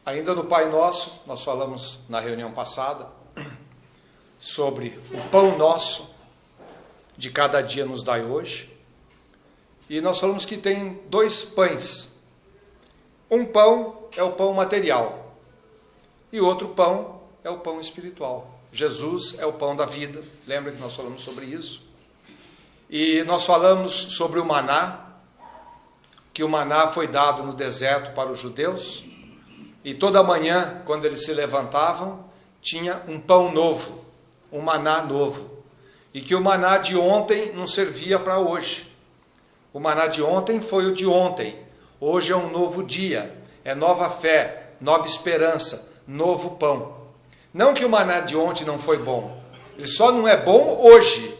Ainda no Pai Nosso, nós falamos na reunião passada sobre o pão nosso de cada dia nos dai hoje. E nós falamos que tem dois pães. Um pão é o pão material e outro pão é o pão espiritual. Jesus é o pão da vida. Lembra que nós falamos sobre isso? E nós falamos sobre o maná, que o maná foi dado no deserto para os judeus. E toda manhã, quando eles se levantavam, tinha um pão novo, um maná novo. E que o maná de ontem não servia para hoje. O maná de ontem foi o de ontem. Hoje é um novo dia, é nova fé, nova esperança, novo pão. Não que o maná de ontem não foi bom. Ele só não é bom hoje,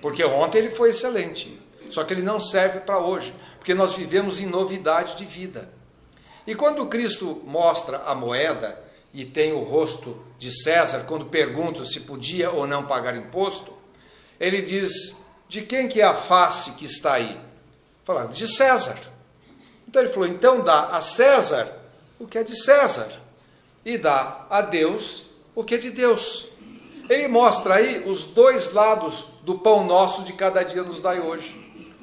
porque ontem ele foi excelente. Só que ele não serve para hoje, porque nós vivemos em novidade de vida. E quando Cristo mostra a moeda e tem o rosto de César, quando perguntam se podia ou não pagar imposto, ele diz, de quem que é a face que está aí? Falando de César. Então ele falou, então dá a César o que é de César, e dá a Deus o que é de Deus. Ele mostra aí os dois lados do pão nosso de cada dia nos dai hoje.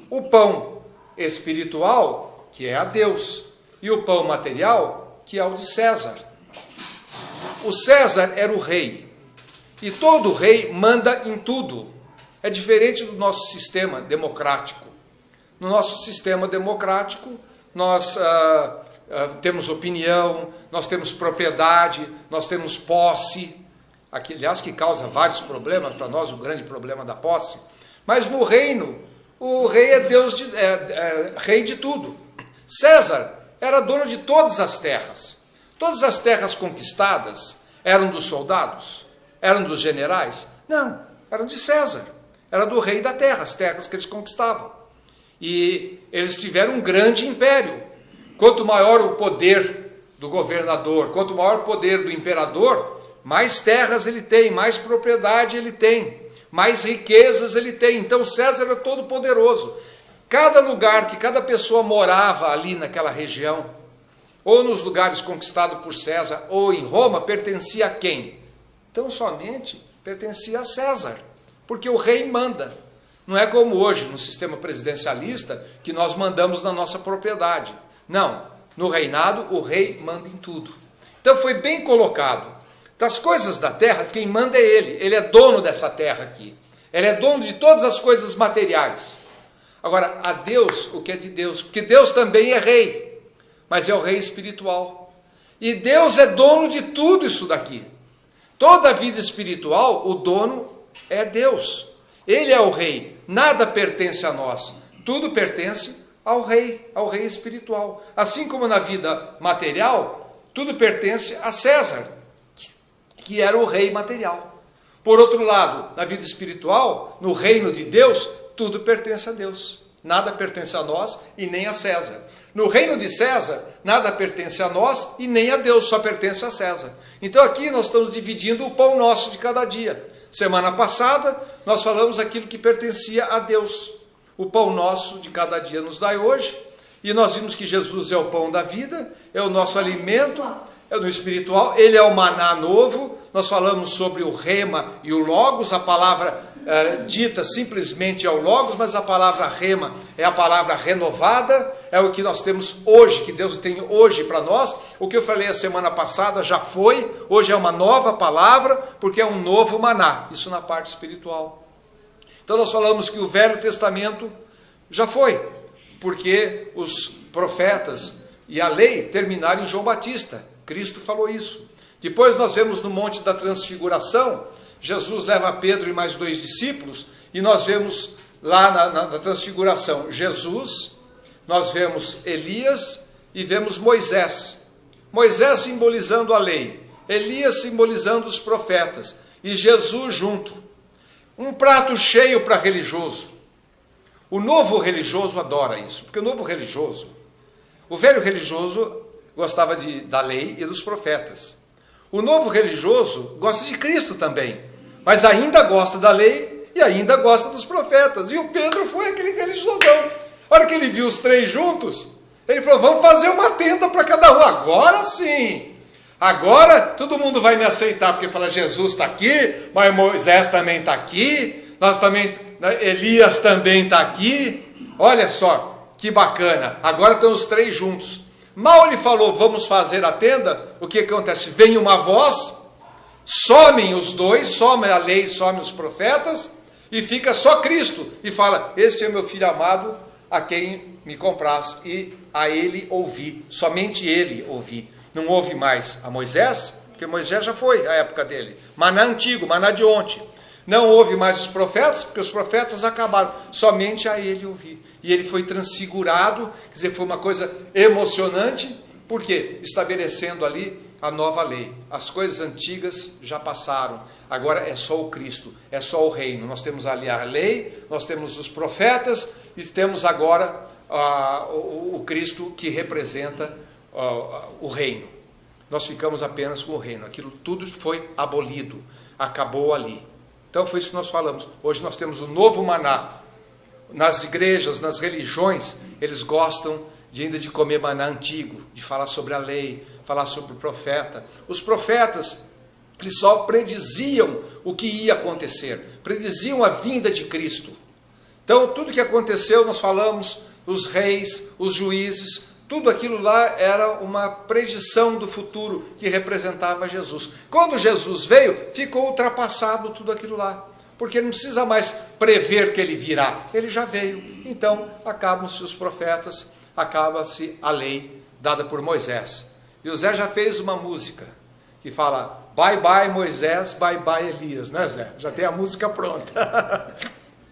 O pão espiritual, que é a Deus, e o pão material, que é o de César. O César era o rei, e todo rei manda em tudo. É diferente do nosso sistema democrático. No nosso sistema democrático, nós temos opinião, nós temos propriedade, nós temos posse, aliás, que causa vários problemas para nós, o grande problema da posse. Mas no reino, o rei é Deus, rei de tudo. César era dono de todas as terras. Todas as terras conquistadas eram dos soldados? Eram dos generais? Não, eram de César. Era do rei da terra, as terras que eles conquistavam. E eles tiveram um grande império. Quanto maior o poder do governador, quanto maior o poder do imperador, mais terras ele tem, mais propriedade ele tem, mais riquezas ele tem. Então César era todo poderoso. Cada lugar que cada pessoa morava ali naquela região, ou nos lugares conquistados por César, ou em Roma, pertencia a quem? Então somente pertencia a César, porque o rei manda. Não é como hoje, no sistema presidencialista, que nós mandamos na nossa propriedade. Não, no reinado o rei manda em tudo. Então foi bem colocado. Das coisas da terra, quem manda é ele é dono dessa terra aqui. Ele é dono de todas as coisas materiais. Agora, a Deus, o que é de Deus? Porque Deus também é rei, mas é o rei espiritual. E Deus é dono de tudo isso daqui. Toda a vida espiritual, o dono é Deus. Ele é o rei, nada pertence a nós, tudo pertence ao rei espiritual. Assim como na vida material, tudo pertence a César, que era o rei material. Por outro lado, na vida espiritual, no reino de Deus, tudo pertence a Deus. Nada pertence a nós e nem a César. No reino de César, nada pertence a nós e nem a Deus, só pertence a César. Então aqui nós estamos dividindo o pão nosso de cada dia. Semana passada, nós falamos aquilo que pertencia a Deus. O pão nosso de cada dia nos dai hoje. E nós vimos que Jesus é o pão da vida, é o nosso alimento, é no espiritual, ele é o maná novo. Nós falamos sobre o rema e o logos, a palavra dita simplesmente é o logos, mas a palavra rema é a palavra renovada, é o que nós temos hoje, que Deus tem hoje para nós. O que eu falei a semana passada já foi, hoje é uma nova palavra, porque é um novo maná, isso na parte espiritual. Então nós falamos que o Velho Testamento já foi, porque os profetas e a lei terminaram em João Batista. Cristo falou isso. Depois nós vemos no Monte da Transfiguração, Jesus leva Pedro e mais 2 discípulos, e nós vemos lá na Transfiguração Jesus, nós vemos Elias e vemos Moisés. Moisés simbolizando a lei, Elias simbolizando os profetas, e Jesus junto. Um prato cheio para religioso. O novo religioso adora isso, porque o novo religioso, o velho religioso gostava da lei e dos profetas. O novo religioso gosta de Cristo também, mas ainda gosta da lei e ainda gosta dos profetas. E o Pedro foi aquele religiosão. A hora que ele viu os 3 juntos, ele falou, vamos fazer uma tenda para cada um. Agora sim. Agora todo mundo vai me aceitar, porque fala, Jesus está aqui, mas Moisés também está aqui, nós também, Elias também está aqui. Olha só, que bacana, agora estão os três juntos. Mal ele falou, vamos fazer a tenda, o que acontece? Vem uma voz, somem os dois, some a lei, some os profetas, e fica só Cristo, e fala, esse é o meu filho amado, a quem me compraz, e a ele ouvi, somente ele ouvi. Não ouve mais a Moisés, porque Moisés já foi a época dele, maná antigo, maná de ontem. Não ouve mais os profetas, porque os profetas acabaram, somente a ele ouvi. E ele foi transfigurado, quer dizer, foi uma coisa emocionante, porque estabelecendo ali a nova lei. As coisas antigas já passaram, agora é só o Cristo, é só o reino. Nós temos ali a lei, nós temos os profetas, e temos agora o Cristo que representa o reino. Nós ficamos apenas com o reino, aquilo tudo foi abolido, acabou ali. Então foi isso que nós falamos. Hoje nós temos o novo maná. Nas igrejas, nas religiões, eles gostam ainda de comer maná antigo, de falar sobre a lei, falar sobre o profeta. Os profetas, eles só prediziam o que ia acontecer, prediziam a vinda de Cristo. Então tudo que aconteceu, nós falamos, os reis, os juízes, tudo aquilo lá era uma predição do futuro que representava Jesus. Quando Jesus veio, ficou ultrapassado tudo aquilo lá, porque não precisa mais prever que ele virá, ele já veio. Então acabam-se os profetas, acaba-se a lei dada por Moisés. E o Zé já fez uma música que fala, bye bye Moisés, bye bye Elias, né Zé? Já tem a música pronta.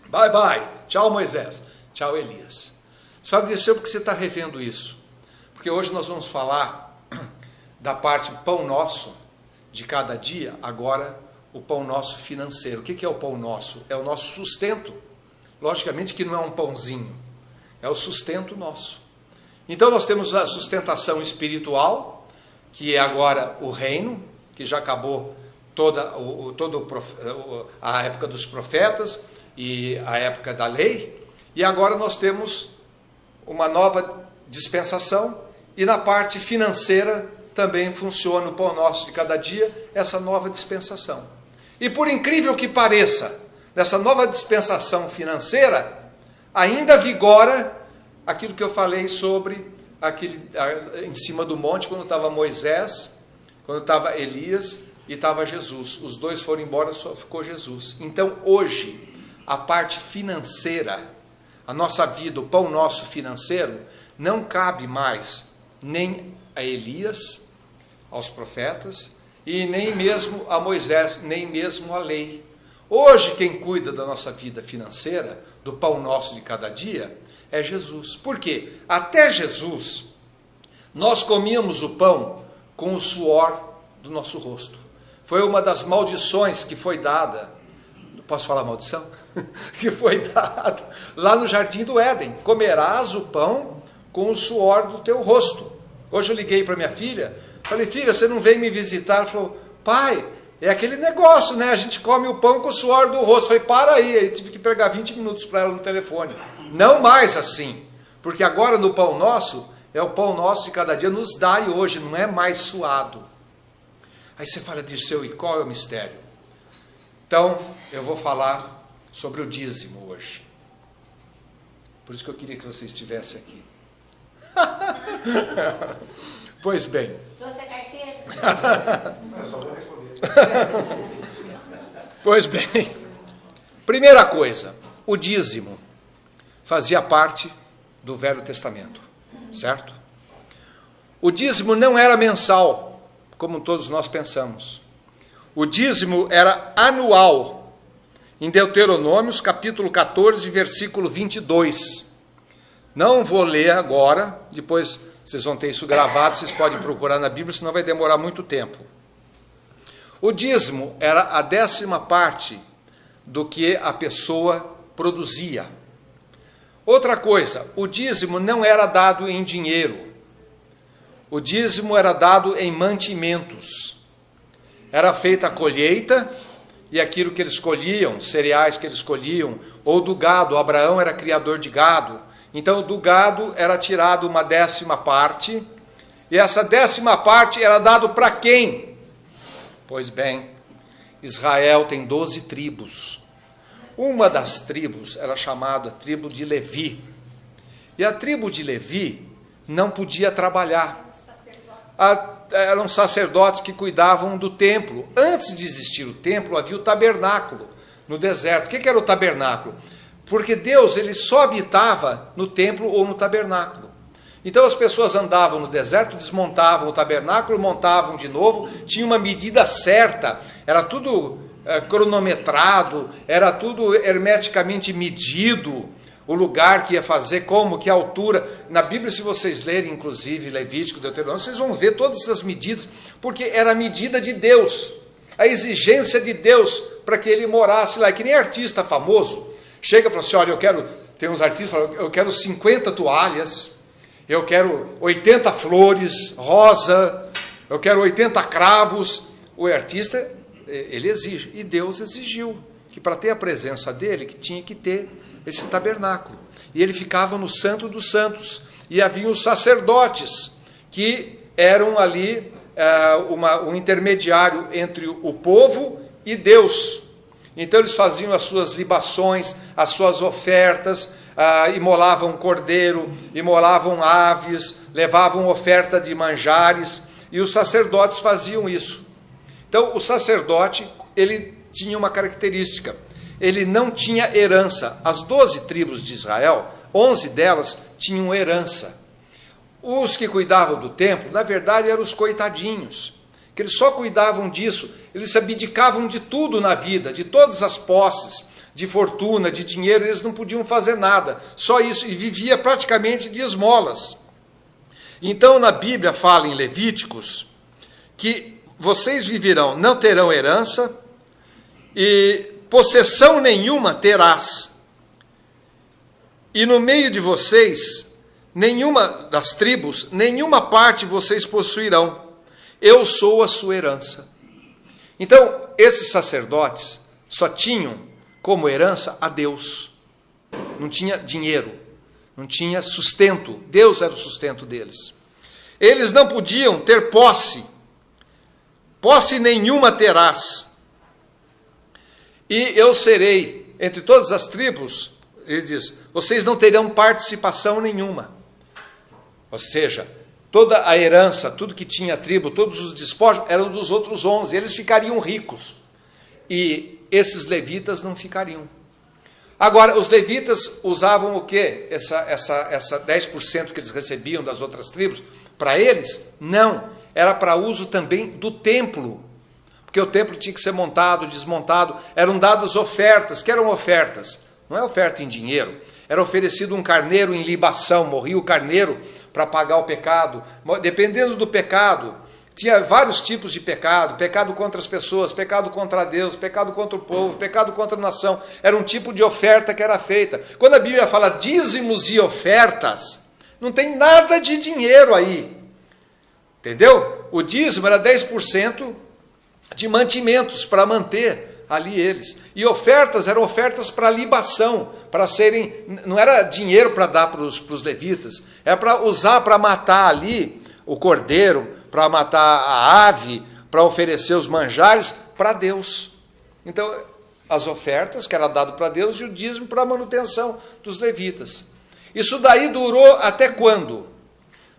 Bye bye, tchau Moisés, tchau Elias. Você fala, Dirceu, porque você está revendo isso? Porque hoje nós vamos falar da parte pão nosso de cada dia, agora o pão nosso financeiro. O que é o pão nosso? É o nosso sustento. Logicamente que não é um pãozinho, é o sustento nosso. Então nós temos a sustentação espiritual, que é agora o reino, que já acabou toda a época dos profetas e a época da lei, e agora nós temos uma nova dispensação, e na parte financeira também funciona o pão nosso de cada dia, essa nova dispensação. E por incrível que pareça, nessa nova dispensação financeira, ainda vigora aquilo que eu falei sobre em cima do monte, quando estava Moisés, quando estava Elias e estava Jesus. Os dois foram embora, só ficou Jesus. Então hoje, a parte financeira, a nossa vida, o pão nosso financeiro, não cabe mais nem a Elias, aos profetas, e nem mesmo a Moisés, nem mesmo a lei. Hoje quem cuida da nossa vida financeira, do pão nosso de cada dia, é Jesus. Por quê? Até Jesus, nós comíamos o pão com o suor do nosso rosto. Foi uma das maldições que foi dada, posso falar maldição? Que foi dada lá no Jardim do Éden. Comerás o pão com o suor do teu rosto. Hoje eu liguei para minha filha, falei, filha, você não vem me visitar? Ela falou, pai, é aquele negócio, né? A gente come o pão com o suor do rosto. Eu falei, para aí tive que pregar 20 minutos para ela no telefone. Não mais assim, porque agora no pão nosso, é o pão nosso de cada dia, nos dai hoje, não é mais suado. Aí você fala, Dirceu, e qual é o mistério? Então, eu vou falar sobre o dízimo hoje. Por isso que eu queria que você estivesse aqui. Pois bem. Trouxe a carteira? Só vou recolher. Pois bem. Primeira coisa, o dízimo fazia parte do Velho Testamento, certo? O dízimo não era mensal, como todos nós pensamos. O dízimo era anual. Em Deuteronômios, capítulo 14, versículo 22. Não vou ler agora, depois vocês vão ter isso gravado, vocês podem procurar na Bíblia, senão vai demorar muito tempo. O dízimo era a 10ª parte do que a pessoa produzia. Outra coisa, o dízimo não era dado em dinheiro. O dízimo era dado em mantimentos. Era feita a colheita e aquilo que eles colhiam, cereais que eles colhiam, ou do gado. Abraão era criador de gado. Então do gado era tirado uma 10ª parte E essa 10ª parte era dado para quem? Pois bem, Israel tem 12 tribos. Uma das tribos era chamada tribo de Levi. E a tribo de Levi não podia trabalhar. Eram sacerdotes que cuidavam do templo. Antes de existir o templo, havia o tabernáculo no deserto. O que era o tabernáculo? Porque Deus ele só habitava no templo ou no tabernáculo. Então as pessoas andavam no deserto, desmontavam o tabernáculo, montavam de novo, tinha uma medida certa, era tudo cronometrado, era tudo hermeticamente medido, o lugar que ia fazer, como, que altura. Na Bíblia, se vocês lerem, inclusive, Levítico, Deuteronômio, vocês vão ver todas essas medidas, porque era a medida de Deus, a exigência de Deus para que ele morasse lá. Que nem artista famoso, chega e fala assim, olha, tem uns artistas que falam, eu quero 50 toalhas, eu quero 80 flores, rosa, eu quero 80 cravos. O artista, ele exige, e Deus exigiu, que para ter a presença dele, que tinha que ter esse tabernáculo. E ele ficava no Santo dos Santos, e havia os sacerdotes, que eram ali um intermediário entre o povo e Deus. Então eles faziam as suas libações, as suas ofertas, imolavam cordeiro, imolavam aves, levavam oferta de manjares, e os sacerdotes faziam isso. Então o sacerdote, ele tinha uma característica, ele não tinha herança. As 12 tribos de Israel, 11 delas tinham herança. Os que cuidavam do templo, na verdade, eram os coitadinhos, que eles só cuidavam disso, eles se abdicavam de tudo na vida, de todas as posses, de fortuna, de dinheiro, eles não podiam fazer nada, só isso, e vivia praticamente de esmolas. Então, na Bíblia fala em Levíticos, que vocês viverão, não terão herança, e possessão nenhuma terás, e no meio de vocês, nenhuma das tribos, nenhuma parte vocês possuirão, eu sou a sua herança. Então, esses sacerdotes só tinham como herança a Deus, não tinha dinheiro, não tinha sustento, Deus era o sustento deles. Eles não podiam ter posse nenhuma terás, e eu serei, entre todas as tribos, ele diz, vocês não terão participação nenhuma, ou seja, toda a herança, tudo que tinha a tribo, todos os despojos, eram dos outros 11, eles ficariam ricos, e esses levitas não ficariam. Agora, os levitas usavam o quê? Essa 10% que eles recebiam das outras tribos, para eles, não, era para uso também do templo, porque o templo tinha que ser montado, desmontado, eram dadas ofertas. Que eram ofertas? Não é oferta em dinheiro, era oferecido um carneiro em libação, morria o carneiro para pagar o pecado, dependendo do pecado, tinha vários tipos de pecado, pecado contra as pessoas, pecado contra Deus, pecado contra o povo, pecado contra a nação, era um tipo de oferta que era feita. Quando a Bíblia fala dízimos e ofertas, não tem nada de dinheiro aí, entendeu? O dízimo era 10% de mantimentos para manter ali eles, e ofertas eram ofertas para libação, para serem, não era dinheiro para dar para os levitas, era para usar para matar ali o cordeiro, para matar a ave, para oferecer os manjares para Deus. Então, as ofertas que era dado para Deus e o dízimo para a manutenção dos levitas. Isso daí durou até quando?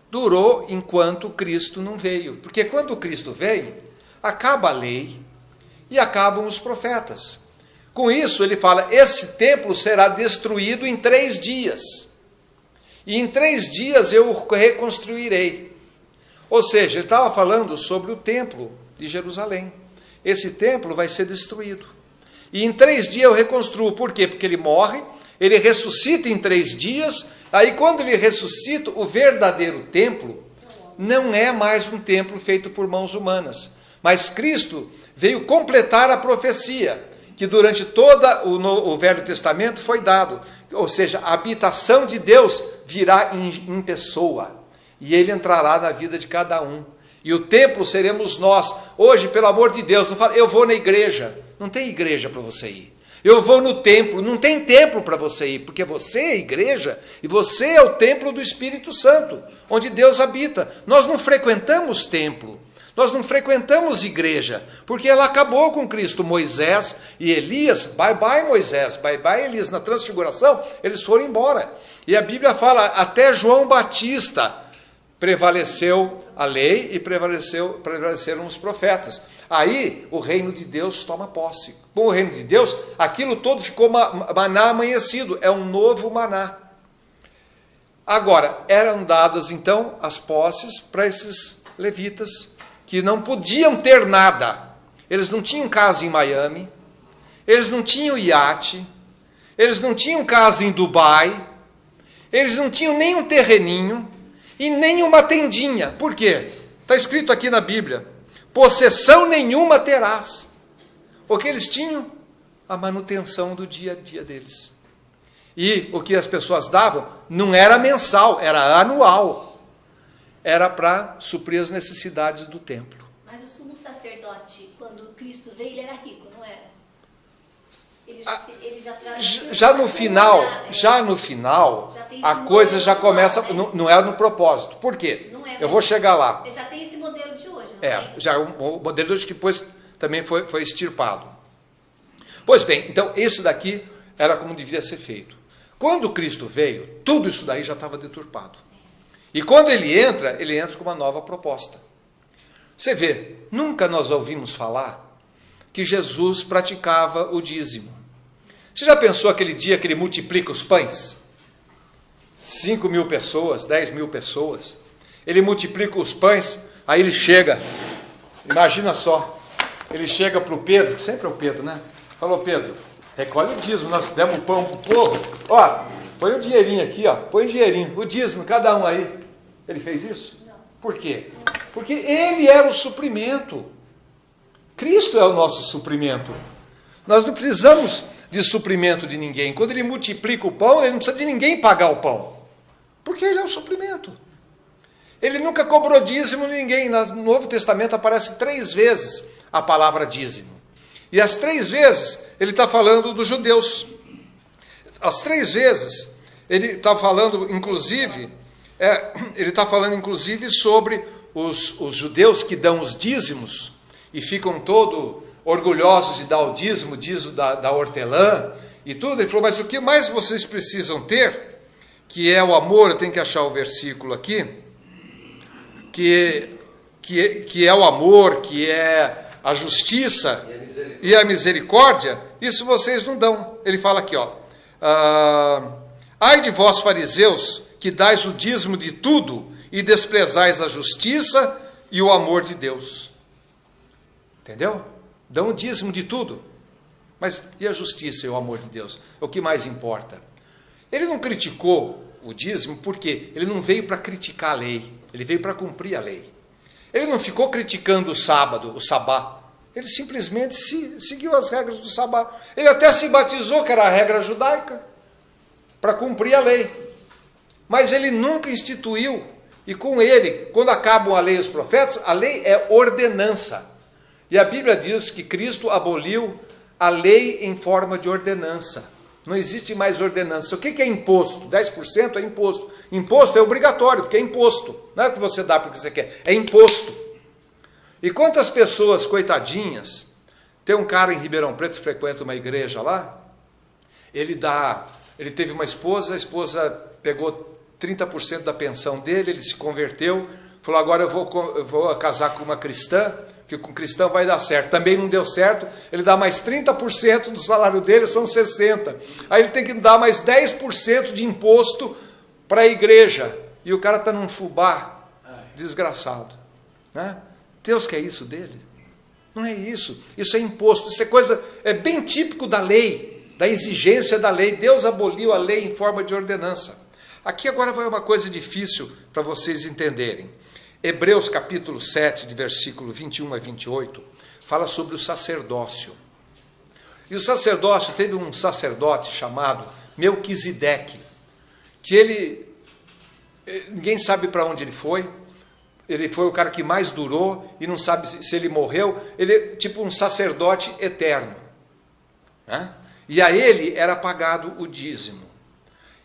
Durou enquanto Cristo não veio. Porque quando Cristo veio, acaba a lei e acabam os profetas. Com isso, ele fala, esse templo será destruído em 3 dias. E em 3 dias eu o reconstruirei. Ou seja, ele estava falando sobre o templo de Jerusalém. Esse templo vai ser destruído. E em 3 dias eu reconstruo. Por quê? Porque ele morre, ele ressuscita em 3 dias, aí quando ele ressuscita, o verdadeiro templo não é mais um templo feito por mãos humanas. Mas Cristo veio completar a profecia, que durante todo o Velho Testamento foi dado. Ou seja, a habitação de Deus virá em pessoa. E ele entrará na vida de cada um. E o templo seremos nós. Hoje, pelo amor de Deus, não fala, eu vou na igreja. Não tem igreja para você ir. Eu vou no templo. Não tem templo para você ir, porque você é a igreja e você é o templo do Espírito Santo, onde Deus habita. Nós não frequentamos templo, nós não frequentamos igreja, porque ela acabou com Cristo. Moisés e Elias, bye bye Moisés, bye bye Elias, na transfiguração, eles foram embora. E a Bíblia fala, até João Batista prevaleceu a lei e prevaleceram os profetas. Aí o reino de Deus toma posse. Com o reino de Deus, aquilo todo ficou maná amanhecido, é um novo maná. Agora, eram dadas então as posses para esses levitas, que não podiam ter nada. Eles não tinham casa em Miami, eles não tinham iate, eles não tinham casa em Dubai, eles não tinham nem um terreninho e nem uma tendinha. Por quê? Está escrito aqui na Bíblia, possessão nenhuma terás. O que eles tinham? A manutenção do dia a dia deles. E o que as pessoas davam não era mensal, era anual. Era para suprir as necessidades do templo. Mas o sumo sacerdote, quando Cristo veio, ele era rico, não era? Ele já no final, a coisa já começa, não é no propósito. Por quê? Eu vou chegar lá. Já tem esse modelo de hoje, não é? Já o modelo de hoje que depois também foi extirpado. Pois bem, então isso daqui era como deveria ser feito. Quando Cristo veio, tudo isso daí já estava deturpado. E quando ele entra com uma nova proposta. Você vê, nunca nós ouvimos falar que Jesus praticava o dízimo. Você já pensou aquele dia que ele multiplica os pães? 5.000 pessoas, 10.000 pessoas. Ele multiplica os pães, aí ele chega, imagina só, ele chega para o Pedro, que sempre é o Pedro, né? Falou, Pedro, recolhe o dízimo, nós demos o pão para o povo. Ó, põe o dinheirinho aqui, ó, põe o dinheirinho, o dízimo, cada um aí. Ele fez isso? Não. Por quê? Porque ele era o suprimento. Cristo é o nosso suprimento. Nós não precisamos de suprimento de ninguém. Quando ele multiplica o pão, ele não precisa de ninguém pagar o pão. Porque ele é o suprimento. Ele nunca cobrou dízimo de ninguém. No Novo Testamento aparece 3 vezes a palavra dízimo. E as 3 vezes ele está falando dos judeus. As 3 vezes ele está falando, inclusive, sobre os judeus que dão os dízimos e ficam todo orgulhosos de dar o dízimo da hortelã e tudo. Ele falou, mas o que mais vocês precisam ter, que é o amor, eu tenho que achar o versículo aqui, que é o amor, que é a justiça e a misericórdia, isso vocês não dão. Ele fala aqui, ó, ai de vós fariseus, que dais o dízimo de tudo e desprezais a justiça e o amor de Deus. Entendeu? Dão o dízimo de tudo. Mas e a justiça e o amor de Deus? É o que mais importa. Ele não criticou o dízimo porque ele não veio para criticar a lei. Ele veio para cumprir a lei. Ele não ficou criticando o sábado, o sabá. Ele simplesmente seguiu as regras do sabá. Ele até se batizou, que era a regra judaica, para cumprir a lei. Mas ele nunca instituiu. E com ele, quando acabam a lei e os profetas, a lei é ordenança. E a Bíblia diz que Cristo aboliu a lei em forma de ordenança. Não existe mais ordenança. O que é imposto? 10% é imposto. Imposto é obrigatório, porque é imposto. Não é o que você dá porque você quer, é imposto. E quantas pessoas, coitadinhas, tem um cara em Ribeirão Preto que frequenta uma igreja lá, ele teve uma esposa, a esposa pegou 30% da pensão dele, ele se converteu, falou, agora eu vou casar com uma cristã, que com cristão vai dar certo. Também não deu certo, ele dá mais 30% do salário dele, são 60%. Aí ele tem que dar mais 10% de imposto para a igreja. E o cara está num fubá desgraçado. Né? Deus quer isso dele? Não é isso. Isso é imposto. Isso é coisa, é bem típico da lei, da exigência da lei. Deus aboliu a lei em forma de ordenança. Aqui agora vai uma coisa difícil para vocês entenderem. Hebreus capítulo 7, de versículo 21 a 28, fala sobre o sacerdócio. E o sacerdócio, teve um sacerdote chamado Melquisedeque, que ninguém sabe para onde ele foi o cara que mais durou, e não sabe se ele morreu, ele é tipo um sacerdote eterno. Né? e a ele era pagado o dízimo.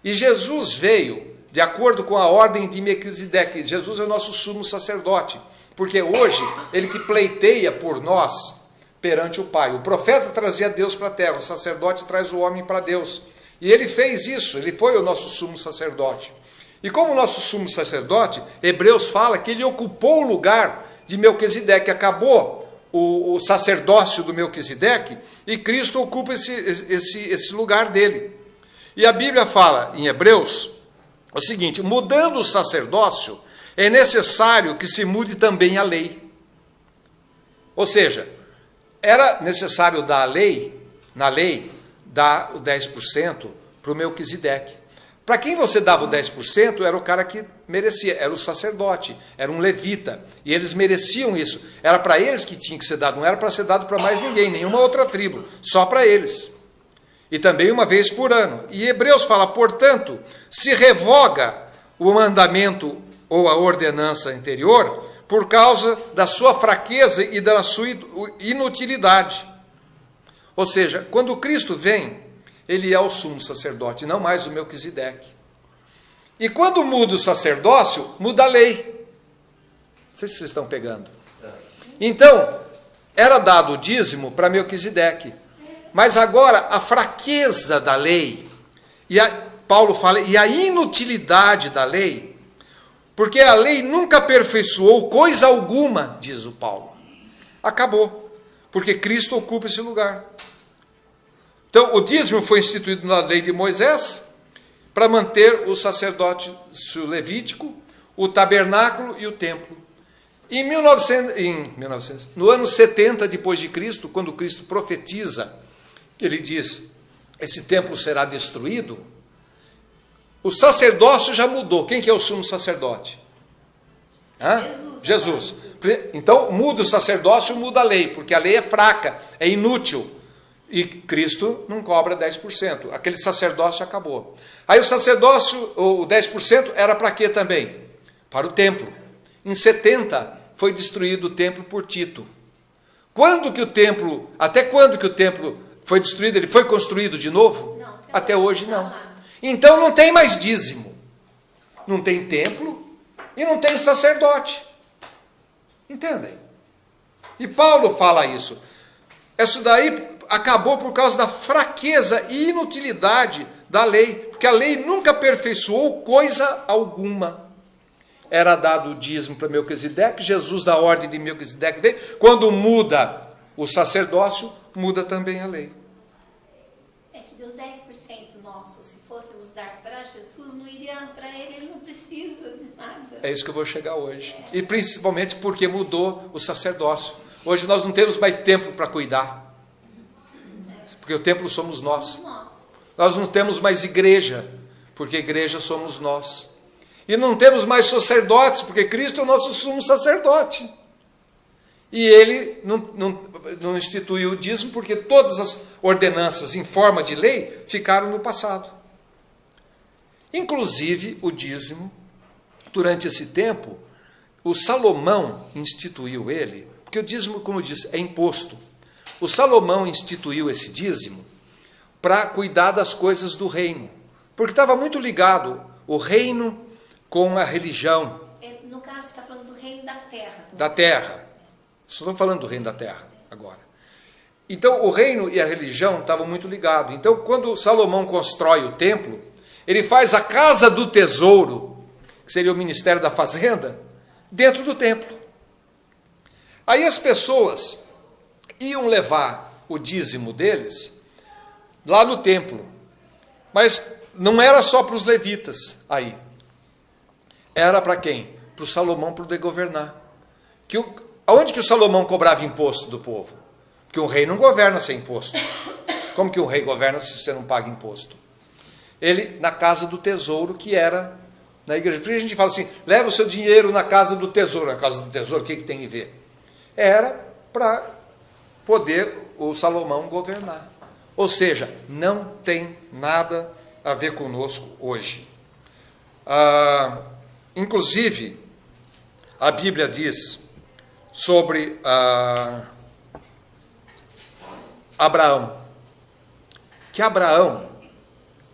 E Jesus veio de acordo com a ordem de Melquisedeque. Jesus é o nosso sumo sacerdote, porque hoje ele que pleiteia por nós perante o Pai. O profeta trazia Deus para a terra, o sacerdote traz o homem para Deus. E ele fez isso, ele foi o nosso sumo sacerdote. E como nosso sumo sacerdote, Hebreus fala que ele ocupou o lugar de Melquisedeque, acabou o sacerdócio do Melquisedeque, e Cristo ocupa esse lugar dele. E a Bíblia fala, em Hebreus, o seguinte: mudando o sacerdócio, é necessário que se mude também a lei. Ou seja, era necessário dar a lei, na lei, dar o 10% para o Melquisedeque. Para quem você dava o 10% era o cara que merecia, era o sacerdote, era um levita, e eles mereciam isso. Era para eles que tinha que ser dado, não era para ser dado para mais ninguém, nenhuma outra tribo, só para eles. E também uma vez por ano. E Hebreus fala, portanto, se revoga o mandamento ou a ordenança anterior por causa da sua fraqueza e da sua inutilidade. Ou seja, quando Cristo vem, ele é o sumo sacerdote, não mais o Melquisedeque. E quando muda o sacerdócio, muda a lei. Não sei se vocês estão pegando. Então, era dado o dízimo para Melquisedeque. Mas agora, a fraqueza da lei, Paulo fala, e a inutilidade da lei, porque a lei nunca aperfeiçoou coisa alguma, diz o Paulo. Acabou, porque Cristo ocupa esse lugar. Então, o dízimo foi instituído na lei de Moisés para manter o sacerdócio levítico, o tabernáculo e o templo. No ano 70 depois de Cristo, quando Cristo profetiza, ele diz, esse templo será destruído, o sacerdócio já mudou. Quem que é o sumo sacerdote? Jesus. Então, muda o sacerdócio, muda a lei, porque a lei é fraca, é inútil. E Cristo não cobra 10%. Aquele sacerdócio acabou. Aí o sacerdócio, o 10%, era para quê também? Para o templo. Em 70 foi destruído o templo por Tito. Até quando que o templo foi destruído? Ele foi construído de novo? Não, até hoje não. Então não tem mais dízimo. Não tem templo e não tem sacerdote. Entendem? E Paulo fala isso. Isso daí acabou por causa da fraqueza e inutilidade da lei, porque a lei nunca aperfeiçoou coisa alguma. Era dado o dízimo para Melquisedeque, Jesus da ordem de Melquisedeque veio. Quando muda o sacerdócio, muda também a lei. É que dos 10% nossos, se fôssemos dar para Jesus, não iria para ele não precisa de nada. É isso que eu vou chegar hoje. E principalmente porque mudou o sacerdócio. Hoje nós não temos mais templo para cuidar. Porque o templo somos nós. Nós não temos mais igreja, porque igreja somos nós. E não temos mais sacerdotes, porque Cristo é o nosso sumo sacerdote. E ele não instituiu o dízimo, porque todas as ordenanças em forma de lei ficaram no passado. Inclusive o dízimo, durante esse tempo, o Salomão instituiu ele, porque o dízimo, como eu disse, é imposto. O Salomão instituiu esse dízimo para cuidar das coisas do reino, porque estava muito ligado o reino com a religião. No caso, você está falando do reino da terra. Da terra. Só estou falando do reino da terra agora. Então, o reino e a religião estavam muito ligados. Então, quando Salomão constrói o templo, ele faz a casa do tesouro, que seria o ministério da fazenda, dentro do templo. Aí as pessoas iam levar o dízimo deles lá no templo. Mas não era só para os levitas aí. Era para quem? Para o Salomão poder governar. Aonde que o Salomão cobrava imposto do povo? Porque um rei não governa sem imposto. Como que um rei governa se você não paga imposto? Ele, na casa do tesouro, que era na igreja. Por que a gente fala assim, leva o seu dinheiro na casa do tesouro. Na casa do tesouro, o que tem a ver? Era para poder o Salomão governar. Ou seja, não tem nada a ver conosco hoje. Inclusive, a Bíblia diz sobre Abraão, que Abraão,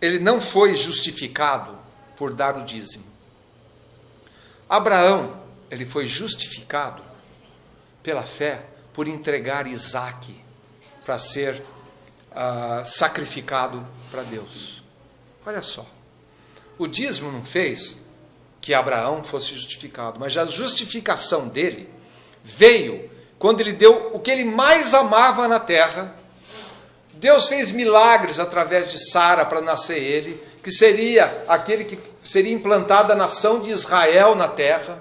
ele não foi justificado por dar o dízimo. Abraão, ele foi justificado pela fé, por entregar Isaque para ser sacrificado para Deus. Olha só, o dízimo não fez que Abraão fosse justificado, mas a justificação dele veio quando ele deu o que ele mais amava na terra. Deus fez milagres através de Sara para nascer ele, que seria aquele que seria implantada a nação de Israel na terra.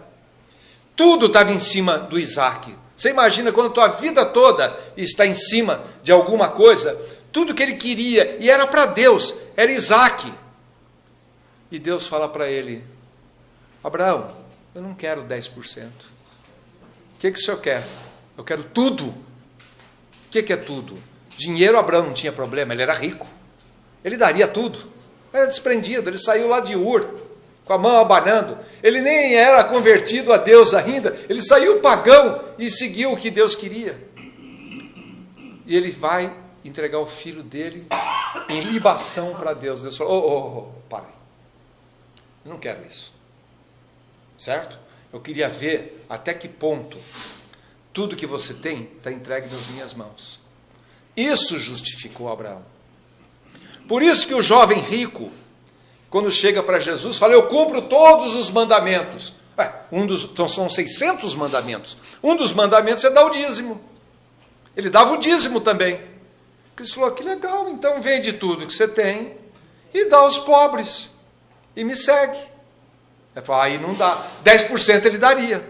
Tudo estava em cima do Isaque. Você imagina quando a tua vida toda está em cima de alguma coisa, tudo que ele queria, e era para Deus, era Isaque. E Deus fala para ele: Abraão, eu não quero 10%. O que o senhor quer? Eu quero tudo. O que é tudo? Dinheiro, Abraão não tinha problema, ele era rico. Ele daria tudo. Era desprendido, ele saiu lá de Ur, com a mão abanando. Ele nem era convertido a Deus ainda. Ele saiu pagão e seguiu o que Deus queria. E ele vai entregar o filho dele em libação para Deus. Deus falou: para aí. Eu não quero isso. Certo? Eu queria ver até que ponto tudo que você tem está entregue nas minhas mãos. Isso justificou Abraão. Por isso que o jovem rico, quando chega para Jesus, fala: eu cumpro todos os mandamentos. Então são 600 mandamentos. Um dos mandamentos é dar o dízimo. Ele dava o dízimo também. Cristo falou: que legal, então vende tudo que você tem e dá aos pobres. E me segue. Ele falou: aí não dá. 10% ele daria.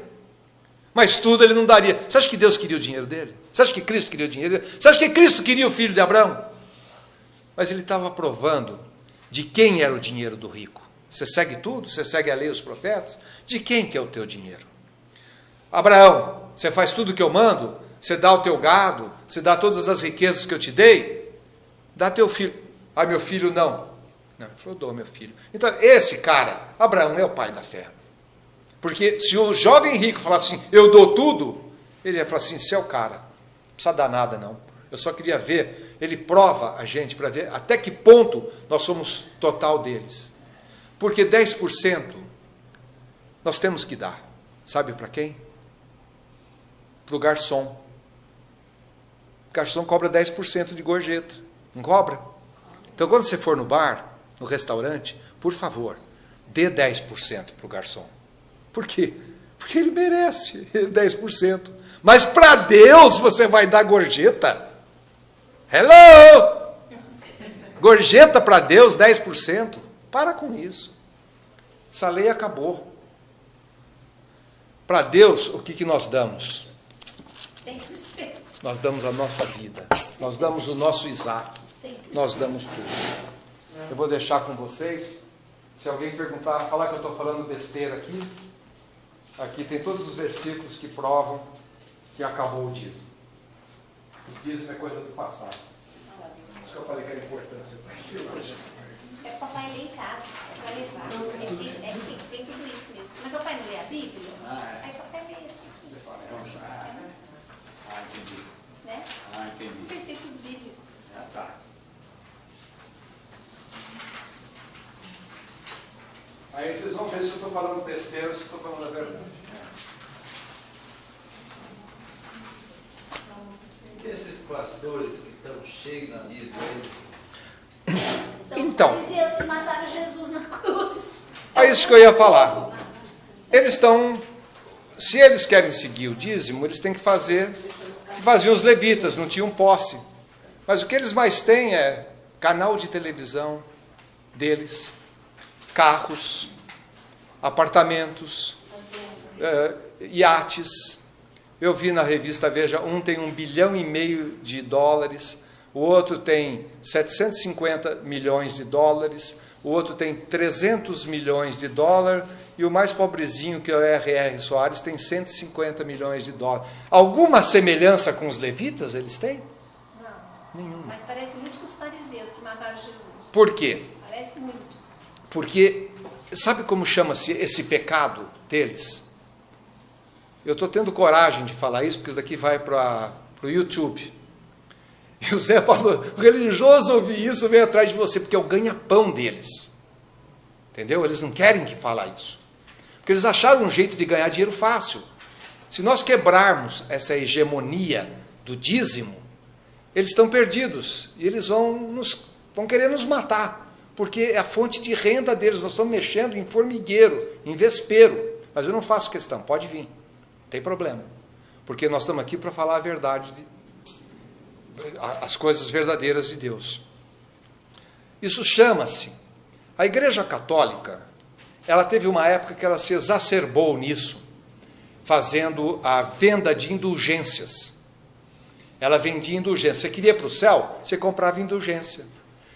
Mas tudo ele não daria. Você acha que Deus queria o dinheiro dele? Você acha que Cristo queria o dinheiro dele? Você acha que Cristo queria o filho de Abraão? Mas ele estava provando de quem era o dinheiro do rico. Você segue tudo? Você segue a lei e os profetas? De quem que é o teu dinheiro? Abraão, você faz tudo o que eu mando? Você dá o teu gado? Você dá todas as riquezas que eu te dei? Dá teu filho. Ah, meu filho não. Não, ele falou: dou meu filho. Então, esse cara, Abraão, é o pai da fé. Porque se o jovem rico falasse assim: eu dou tudo, ele ia falar assim: você é o cara, não precisa dar nada não. Eu só queria ver. Ele prova a gente para ver até que ponto nós somos total deles. Porque 10% nós temos que dar. Sabe para quem? Para o garçom. O garçom cobra 10% de gorjeta. Não cobra? Então quando você for no bar, no restaurante, por favor, dê 10% para o garçom. Por quê? Porque ele merece 10%. Mas para Deus você vai dar gorjeta? Hello! Gorjeta para Deus 10%? Para com isso. Essa lei acabou. Para Deus, o que nós damos? 100%. Nós damos a nossa vida. Nós damos o nosso Isaque. 100%. Nós damos tudo. Eu vou deixar com vocês. Se alguém perguntar, falar que eu estou falando besteira aqui, aqui tem todos os versículos que provam que acabou o dízimo. O dízimo é coisa do passado. Por isso que eu falei que era importante você estar aqui hoje. É para papai ler em casa, é para levar. Tem tudo isso mesmo. Mas o papai não lê a Bíblia? Aí papai lê isso aqui. Entendi. Né? Entendi. Versículos bíblicos. Tá. Aí vocês vão ver se eu estou falando besteira ou se eu estou falando a verdade. E esses pastores que estão cheios na dízimo, São Então. os fariseus que mataram Jesus na cruz. É isso que eu ia falar. Eles estão, se eles querem seguir o dízimo, eles têm que fazer o que faziam os levitas, não tinham posse. Mas o que eles mais têm é canal de televisão deles, carros, apartamentos, iates. Eu vi na revista Veja, um tem $1,5 bilhão de dólares, o outro tem 750 milhões de dólares, o outro tem 300 milhões de dólares, e o mais pobrezinho, que é o R.R. Soares, tem 150 milhões de dólares. Alguma semelhança com os levitas eles têm? Não. Nenhuma. Mas parece muito com os fariseus que mataram Jesus. Por quê? Parece muito. Porque, sabe como chama-se esse pecado deles? Eu estou tendo coragem de falar isso, porque isso daqui vai para o YouTube. E o Zé falou, o religioso ouvir isso, vem atrás de você, porque é o ganha-pão deles. Entendeu? Eles não querem que fale isso. Porque eles acharam um jeito de ganhar dinheiro fácil. Se nós quebrarmos essa hegemonia do dízimo, eles estão perdidos. E eles vão querer nos matar. Porque é a fonte de renda deles. Nós estamos mexendo em formigueiro, em vespeiro. Mas eu não faço questão, pode vir. Não tem problema. Porque nós estamos aqui para falar a verdade, as coisas verdadeiras de Deus. Isso chama-se. A Igreja Católica, ela teve uma época que ela se exacerbou nisso, fazendo a venda de indulgências. Ela vendia indulgência. Você queria ir para o céu? Você comprava indulgência.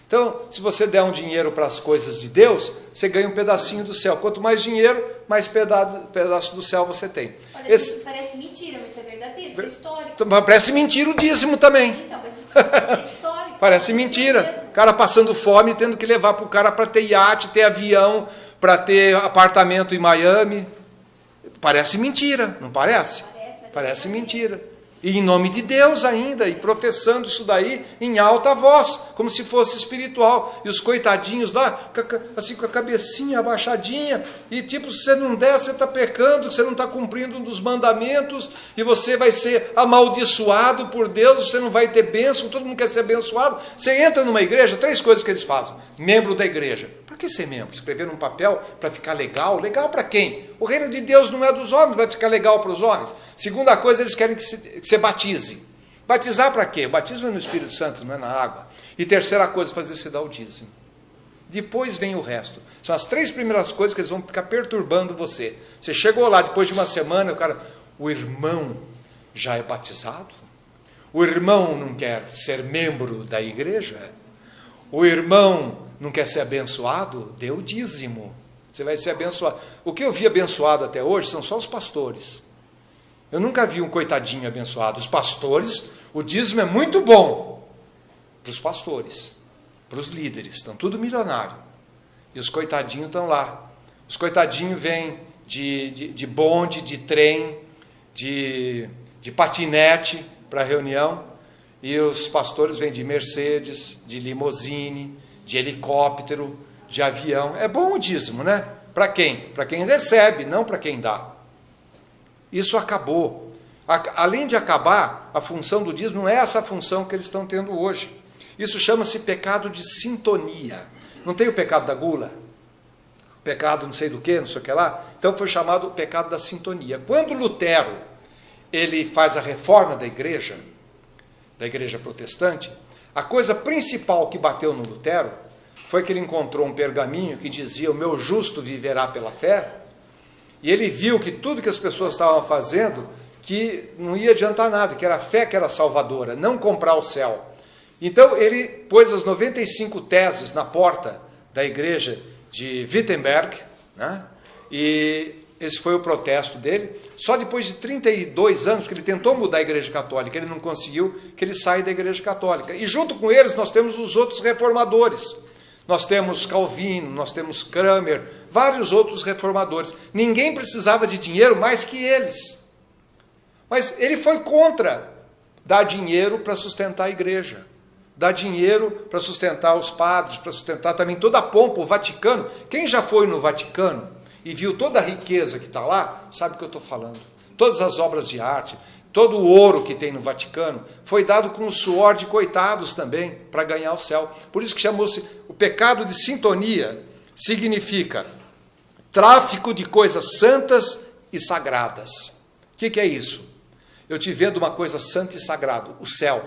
Então, se você der um dinheiro para as coisas de Deus, você ganha um pedacinho do céu. Quanto mais dinheiro, mais pedaço do céu você tem. Olha, isso parece mentira, mas isso é verdadeiro, isso é histórico. Parece mentira o dízimo também. Então, mas isso é histórico. Parece mentira. O cara passando fome, tendo que levar para o cara para ter iate, ter avião, para ter apartamento em Miami. Parece mentira, não parece? Parece mentira. E em nome de Deus ainda, e professando isso daí em alta voz, como se fosse espiritual. E os coitadinhos lá, assim com a cabecinha abaixadinha, e tipo, se você não der, você está pecando, você não está cumprindo um dos mandamentos, e você vai ser amaldiçoado por Deus, você não vai ter bênção, todo mundo quer ser abençoado. Você entra numa igreja, 3 coisas que eles fazem. Membro da igreja. Para que ser membro? Escrever num papel para ficar legal? Legal para quem? O reino de Deus não é dos homens, vai ficar legal para os homens. Segunda coisa, eles querem que você batize. Batizar para quê? O batismo é no Espírito Santo, não é na água. E terceira coisa, fazer você dar o dízimo. Depois vem o resto. São as 3 primeiras coisas que eles vão ficar perturbando você. Você chegou lá, depois de uma semana, o irmão já é batizado? O irmão não quer ser membro da igreja? O irmão não quer ser abençoado? Dê o dízimo. Você vai ser abençoado. O que eu vi abençoado até hoje são só os pastores. Eu nunca vi um coitadinho abençoado. Os pastores, o dízimo é muito bom para os pastores, para os líderes, estão tudo milionário. E os coitadinhos estão lá. Os coitadinhos vêm de bonde, de trem, de patinete para a reunião, e os pastores vêm de Mercedes, de limusine, de helicóptero, de avião. É bom o dízimo, né? Para quem? Para quem recebe, não para quem dá. Isso acabou. Além de acabar, a função do dízimo não é essa função que eles estão tendo hoje. Isso chama-se pecado de sintonia. Não tem o pecado da gula? O pecado não sei do que, não sei o que lá? Então foi chamado o pecado da sintonia. Quando Lutero ele faz a reforma da igreja protestante, a coisa principal que bateu no Lutero foi que ele encontrou um pergaminho que dizia: o meu justo viverá pela fé. E ele viu que tudo que as pessoas estavam fazendo, que não ia adiantar nada, que era a fé que era salvadora, não comprar o céu. Então ele pôs as 95 teses na porta da igreja de Wittenberg, né? E esse foi o protesto dele. Só depois de 32 anos que ele tentou mudar a igreja católica, ele não conseguiu, que ele sai da igreja católica. E junto com eles nós temos os outros reformadores. Nós temos Calvino, nós temos Cranmer, vários outros reformadores. Ninguém precisava de dinheiro mais que eles. Mas ele foi contra dar dinheiro para sustentar a igreja, dar dinheiro para sustentar os padres, para sustentar também toda a pompa, o Vaticano. Quem já foi no Vaticano e viu toda a riqueza que está lá, sabe o que eu estou falando. Todas as obras de arte, todo o ouro que tem no Vaticano, foi dado com o suor de coitados também, para ganhar o céu. Por isso que chamou-se o pecado de sintonia, significa tráfico de coisas santas e sagradas. O que é isso? Eu te vendo uma coisa santa e sagrada, o céu,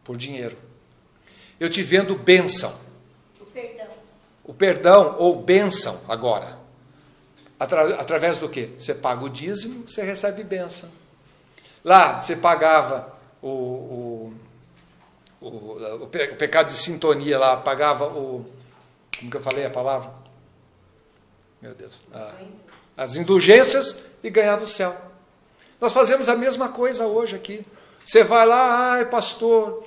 por dinheiro. Eu te vendo bênção. O perdão. O perdão ou bênção agora. Através do quê? Você paga o dízimo, você recebe bênção. Lá você pagava o pecado de sintonia, lá pagava como que eu falei a palavra? Meu Deus. As indulgências e ganhava o céu. Nós fazemos a mesma coisa hoje aqui. Você vai lá, ai pastor,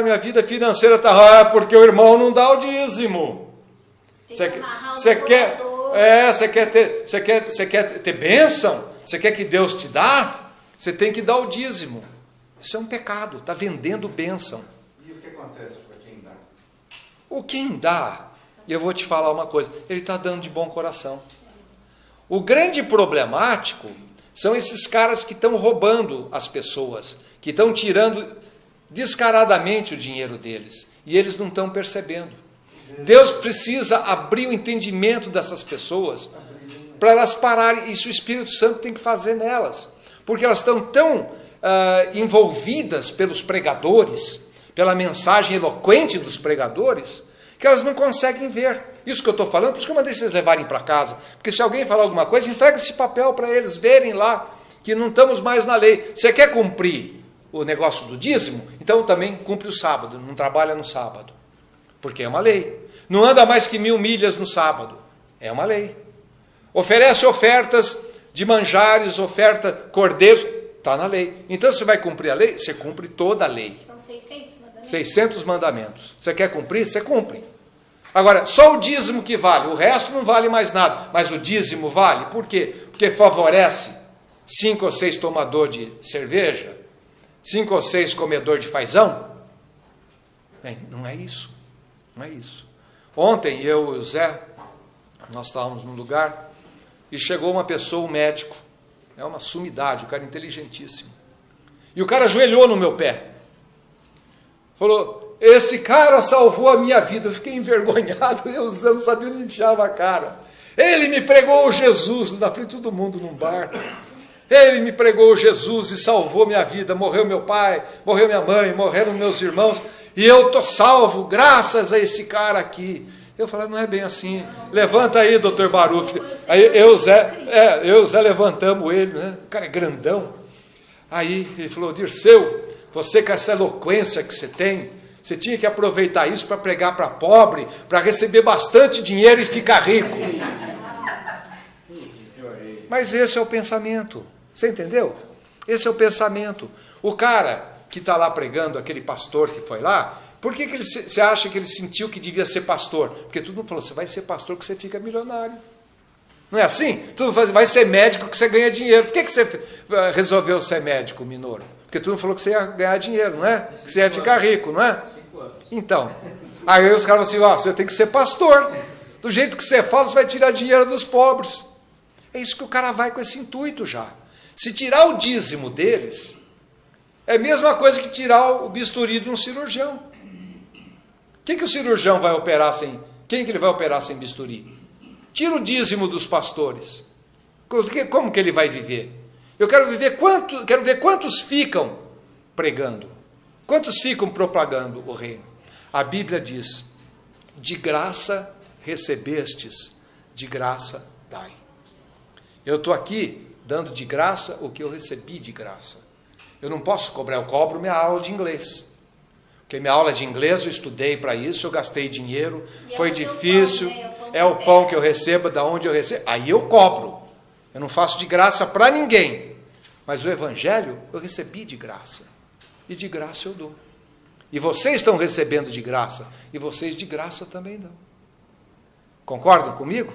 minha vida financeira está porque o irmão não dá o dízimo. Você quer ter bênção? Você quer que Deus te dá? Você tem que dar o dízimo. Isso é um pecado, está vendendo bênção. E recompensa para quem dá. O quem dá, e eu vou te falar uma coisa, ele está dando de bom coração. O grande problemático são esses caras que estão roubando as pessoas, que estão tirando descaradamente o dinheiro deles, e eles não estão percebendo. Deus precisa abrir o entendimento dessas pessoas para elas pararem. Isso o Espírito Santo tem que fazer nelas, porque elas estão tão envolvidas pelos pregadores, pela mensagem eloquente dos pregadores, que elas não conseguem ver. Isso que eu estou falando, por isso que eu mandei vocês levarem para casa, porque se alguém falar alguma coisa, entrega esse papel para eles verem lá, que não estamos mais na lei. Você quer cumprir o negócio do dízimo? Então também cumpre o sábado, não trabalha no sábado, porque é uma lei. Não anda mais que 1000 milhas no sábado, é uma lei. Oferece ofertas de manjares, oferta cordeiros, está na lei. Então você vai cumprir a lei? Você cumpre toda a lei. São 600 mandamentos. 600 mandamentos. Você quer cumprir? Você cumpre. Agora, só o dízimo que vale, o resto não vale mais nada. Mas o dízimo vale, por quê? Porque favorece 5 ou 6 tomadores de cerveja, 5 ou 6 comedores de fazão? Bem, não é isso. Não é isso. Ontem, eu e o Zé, nós estávamos num lugar e chegou uma pessoa, um médico, é uma sumidade, um cara inteligentíssimo. E o cara ajoelhou no meu pé. Falou, esse cara salvou a minha vida. Eu fiquei envergonhado, eu não sabia onde enfiava a cara. Ele me pregou Jesus na frente de todo mundo num bar. Ele me pregou Jesus e salvou minha vida. Morreu meu pai, morreu minha mãe, morreram meus irmãos. E eu estou salvo graças a esse cara aqui. Eu falei, não é bem assim. Levanta aí, doutor Baruf. Aí eu e o Zé levantamos ele, né? O cara é grandão. Aí ele falou, Dirceu, você com essa eloquência que você tem, você tinha que aproveitar isso para pregar para pobre, para receber bastante dinheiro e ficar rico. Mas esse é o pensamento. Você entendeu? Esse é o pensamento. O cara que está lá pregando, aquele pastor que foi lá, por que você acha que ele sentiu que devia ser pastor? Porque todo mundo falou, você vai ser pastor que você fica milionário. Não é assim? Todo mundo vai ser médico que você ganha dinheiro. Por que você resolveu ser médico, Minoro? Porque todo mundo falou que você ia ganhar dinheiro, não é? Que você ia ficar rico, não é? 5 anos. Então, aí os caras falam assim, você tem que ser pastor. Do jeito que você fala, você vai tirar dinheiro dos pobres. É isso que o cara vai com esse intuito já. Se tirar o dízimo deles, é a mesma coisa que tirar o bisturi de um cirurgião. Quem que o cirurgião vai operar sem... Quem que ele vai operar sem bisturi? Tira o dízimo dos pastores. Como que ele vai viver? Eu quero ver quantos ficam pregando. Quantos ficam propagando o reino? A Bíblia diz, de graça recebestes, de graça dai. Eu estou aqui dando de graça o que eu recebi de graça. Eu não posso cobrar, eu cobro minha aula de inglês. Porque minha aula de inglês eu estudei para isso, eu gastei dinheiro, foi difícil, é o pão que eu recebo, da onde eu recebo, aí eu cobro. Eu não faço de graça para ninguém. Mas o evangelho eu recebi de graça. E de graça eu dou. E vocês estão recebendo de graça, e vocês de graça também dão. Concordam comigo?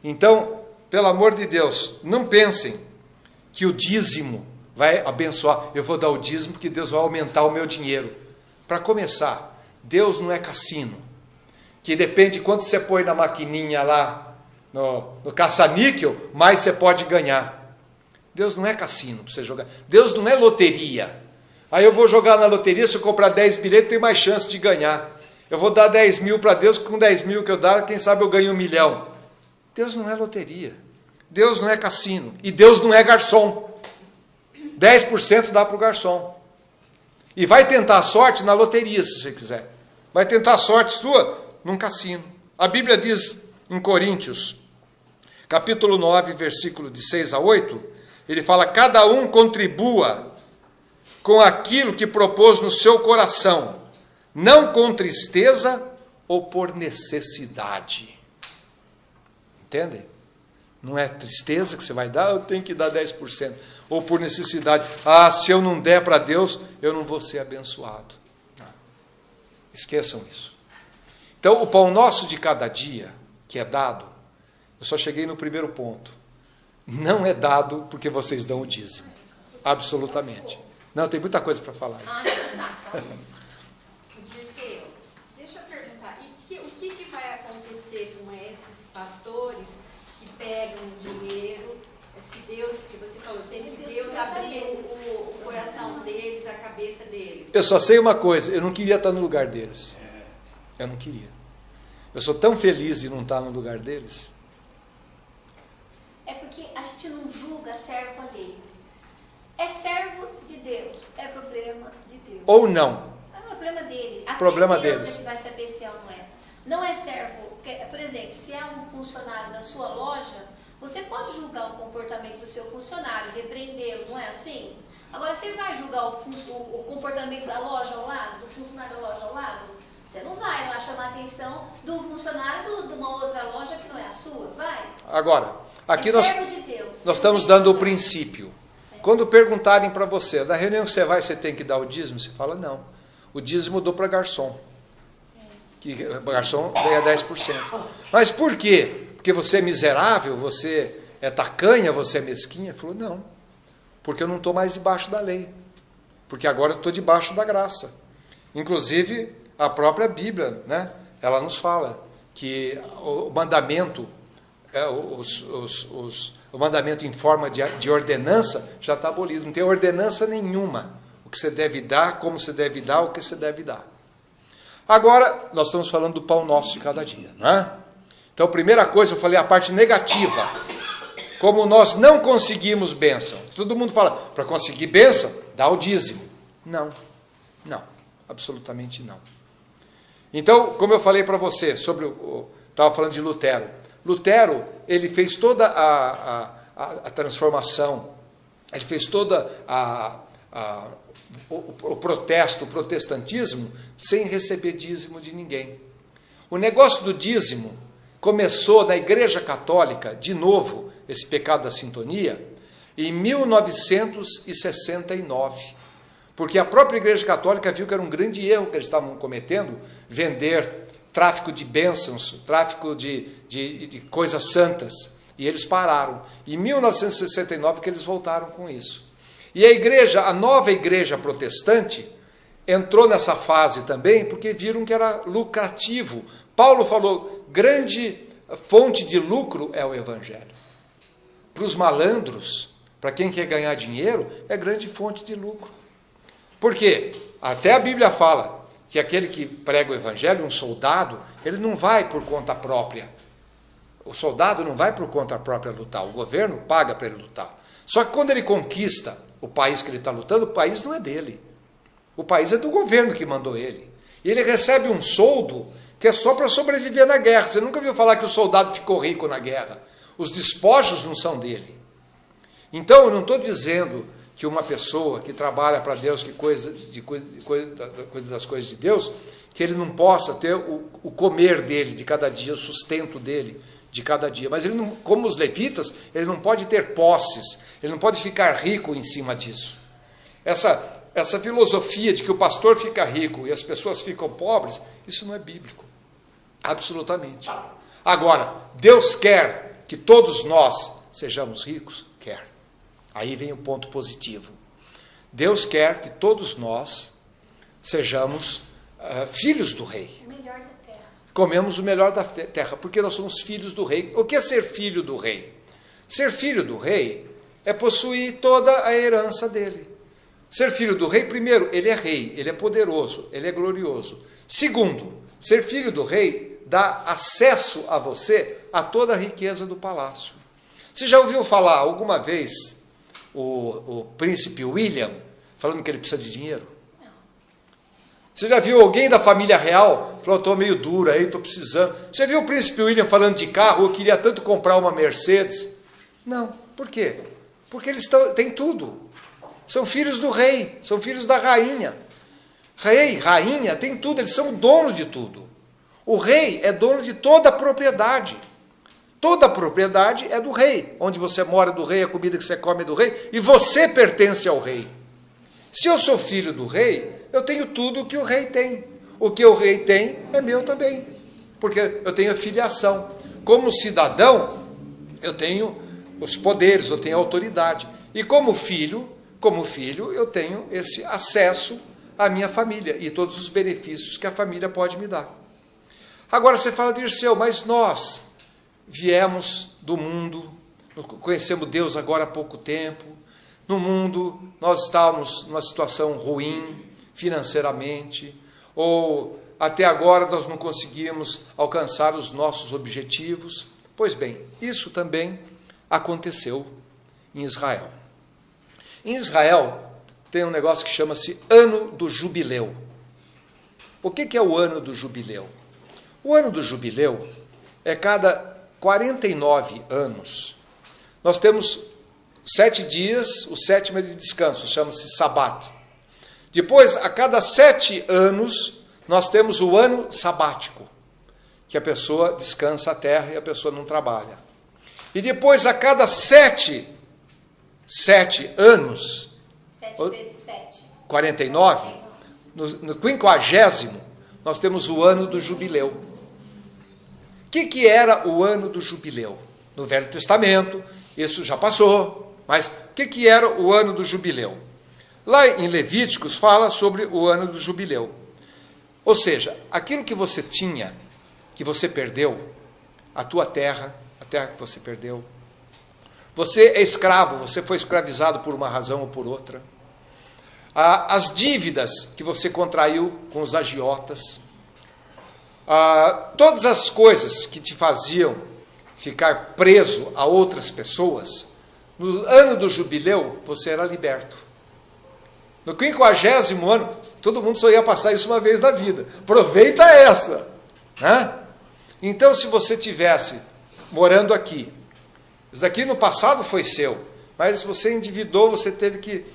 Então, pelo amor de Deus, não pensem que o dízimo vai abençoar. Eu vou dar o dízimo porque Deus vai aumentar o meu dinheiro. Para começar, Deus não é cassino, que depende de quanto você põe na maquininha lá, no caça-níquel, mais você pode ganhar. Deus não é cassino para você jogar. Deus não é loteria. Aí eu vou jogar na loteria, se eu comprar 10 bilhetes, eu tenho mais chance de ganhar. Eu vou dar 10 mil para Deus, com 10 mil que eu dar, quem sabe eu ganho 1 milhão. Deus não é loteria. Deus não é cassino. E Deus não é garçom. 10% dá para o garçom. E vai tentar a sorte na loteria, se você quiser. Vai tentar a sorte sua num cassino. A Bíblia diz em Coríntios, capítulo 9, versículo de 6 a 8, ele fala, cada um contribua com aquilo que propôs no seu coração, não com tristeza ou por necessidade. Entendem? Não é tristeza que você vai dar, eu tenho que dar 10%. Ou por necessidade. Se eu não der para Deus, eu não vou ser abençoado. Não. Esqueçam isso. Então, o pão nosso de cada dia, que é dado, eu só cheguei no primeiro ponto. Não é dado porque vocês dão o dízimo. Absolutamente. Não, tem muita coisa para falar. Tá. ser como esses pastores que pegam dinheiro, se Deus, que você falou, tem que Deus abrir o coração deles, a cabeça deles. Eu só sei uma coisa, eu não queria estar no lugar deles. Eu não queria. Eu sou tão feliz de não estar no lugar deles. É porque a gente não julga servo alheio. É servo de Deus, é problema de Deus. Ou não. É problema dele. Até Problema Deus deles. É que vai saber se é ou não é. Não é servo, porque, por exemplo, se é um funcionário da sua loja, você pode julgar o comportamento do seu funcionário, repreendê-lo, não é assim? Agora, você vai julgar o comportamento da loja ao lado, do funcionário da loja ao lado? Você não vai lá chamar a atenção do funcionário de uma outra loja que não é a sua, vai? Agora, aqui é nós servo de Deus. nós estamos dando o princípio. Quando perguntarem para você, da reunião que você tem que dar o dízimo? Você fala, não. O dízimo eu dou para garçom. Que o garçom ganha 10%. Mas por quê? Porque você é miserável, você é tacanha, você é mesquinha? Ele falou, não. Porque eu não estou mais debaixo da lei. Porque agora eu estou debaixo da graça. Inclusive, a própria Bíblia, né, ela nos fala que o mandamento, o mandamento em forma de ordenança já está abolido. Não tem ordenança nenhuma. O que você deve dar, como você deve dar, o que você deve dar. Agora, nós estamos falando do pão nosso de cada dia, não é? Então, a primeira coisa, eu falei a parte negativa. Como nós não conseguimos bênção. Todo mundo fala, para conseguir bênção, dá o dízimo. Não, absolutamente não. Então, como eu falei para você, estava falando de Lutero. Lutero, ele fez toda a transformação, ele fez toda o protesto, o protestantismo, sem receber dízimo de ninguém. O negócio do dízimo começou na Igreja Católica, de novo, esse pecado da sintonia, em 1969. Porque a própria Igreja Católica viu que era um grande erro que eles estavam cometendo, vender tráfico de bênçãos, tráfico de coisas santas. E eles pararam. Em 1969 que eles voltaram com isso. E a nova igreja protestante entrou nessa fase também, porque viram que era lucrativo. Paulo falou, grande fonte de lucro é o Evangelho. Para os malandros, para quem quer ganhar dinheiro, é grande fonte de lucro. Por quê? Até a Bíblia fala que aquele que prega o Evangelho, um soldado, ele não vai por conta própria. O soldado não vai por conta própria lutar, o governo paga para ele lutar. Só que quando ele conquista o país que ele está lutando, o país não é dele. O país é do governo que mandou ele. E ele recebe um soldo que é só para sobreviver na guerra. Você nunca viu falar que o soldado ficou rico na guerra. Os despojos não são dele. Então, eu não estou dizendo que uma pessoa que trabalha para Deus, que cuida das coisas de Deus, que ele não possa ter o comer dele de cada dia, o sustento dele de cada dia. Mas ele não, como os levitas, ele não pode ter posses, ele não pode ficar rico em cima disso. Essa filosofia de que o pastor fica rico e as pessoas ficam pobres, isso não é bíblico. Absolutamente. Agora, Deus quer que todos nós sejamos ricos? Quer. Aí vem o ponto positivo. Deus quer que todos nós sejamos filhos do rei. O melhor da terra. Comemos o melhor da terra, porque nós somos filhos do rei. O que é ser filho do rei? Ser filho do rei é possuir toda a herança dele. Ser filho do rei, primeiro, ele é rei, ele é poderoso, ele é glorioso. Segundo, ser filho do rei dá acesso a você a toda a riqueza do palácio. Você já ouviu falar alguma vez o príncipe William falando que ele precisa de dinheiro? Não. Você já viu alguém da família real? Falou, estou meio duro aí, estou precisando. Você viu o príncipe William falando de carro? Eu queria tanto comprar uma Mercedes. Não. Por quê? Porque eles têm tudo. São filhos do rei, são filhos da rainha. Rei, rainha, tem tudo, eles são dono de tudo. O rei é dono de toda a propriedade. Toda a propriedade é do rei. Onde você mora é do rei, a comida que você come é do rei, e você pertence ao rei. Se eu sou filho do rei, eu tenho tudo o que o rei tem. O que o rei tem é meu também, porque eu tenho a filiação. Como cidadão, eu tenho os poderes, eu tenho a autoridade. E como filho, eu tenho esse acesso à minha família e todos os benefícios que a família pode me dar. Agora você fala, Dirceu, mas nós viemos do mundo, conhecemos Deus agora há pouco tempo, no mundo nós estávamos numa situação ruim financeiramente, ou até agora nós não conseguimos alcançar os nossos objetivos. Pois bem, isso também aconteceu em Israel. Em Israel tem um negócio que chama-se Ano do Jubileu. O que é o Ano do Jubileu? O Ano do Jubileu é cada 49 anos. Nós temos 7 dias, o sétimo é de descanso, chama-se Sabat. Depois, a cada 7 anos, nós temos o ano sabático, que a pessoa descansa a terra e a pessoa não trabalha. E depois, a cada 7 anos, 7 vezes 7. 49, no 50º, nós temos o ano do jubileu. O que era o ano do jubileu? No Velho Testamento, isso já passou, mas o que era o ano do jubileu? Lá em Levíticos fala sobre o ano do jubileu. Ou seja, aquilo que você tinha, que você perdeu, a tua terra, a terra que você perdeu, você é escravo, você foi escravizado por uma razão ou por outra, as dívidas que você contraiu com os agiotas, todas as coisas que te faziam ficar preso a outras pessoas, no ano do jubileu você era liberto. No 50º ano, todo mundo só ia passar isso uma vez na vida. Aproveita essa. Né? Então, se você tivesse morando aqui, isso daqui no passado foi seu, mas você endividou, você teve que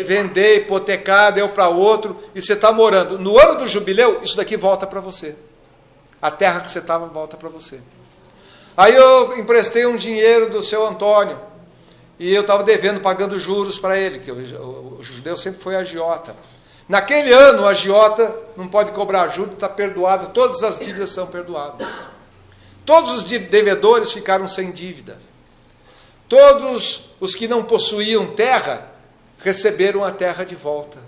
vender, hipotecar, deu para outro, e você está morando. No ano do jubileu, isso daqui volta para você. A terra que você estava volta para você. Aí eu emprestei um dinheiro do seu Antônio, e eu estava devendo, pagando juros para ele, que o judeu sempre foi agiota. Naquele ano, o agiota não pode cobrar juros, está perdoado, todas as dívidas são perdoadas. Todos os devedores ficaram sem dívida. Todos os que não possuíam terra, receberam a terra de volta.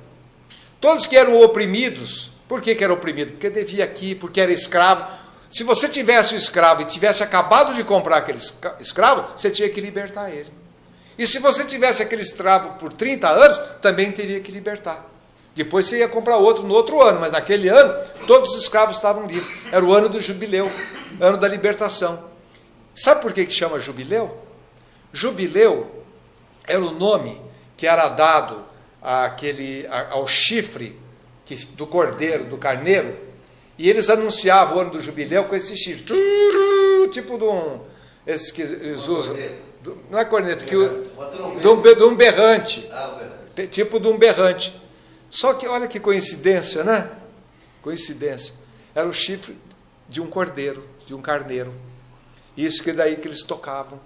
Todos que eram oprimidos, por que era oprimido? Porque devia aqui, porque era escravo. Se você tivesse o escravo e tivesse acabado de comprar aquele escravo, você tinha que libertar ele. E se você tivesse aquele escravo por 30 anos, também teria que libertar. Depois você ia comprar outro no outro ano, mas naquele ano, todos os escravos estavam livres. Era o ano do jubileu, ano da libertação. Sabe por que chama jubileu? Jubileu era o nome que era dado ao chifre do cordeiro, do carneiro, e eles anunciavam o ano do jubileu com esse chifre. Tipo de um... Esse que eles usam... Não é corneta, de um berrante. Tipo de um berrante. Só que olha que coincidência, né? Coincidência. Era o chifre de um cordeiro, de um carneiro. Isso que daí que eles tocavam.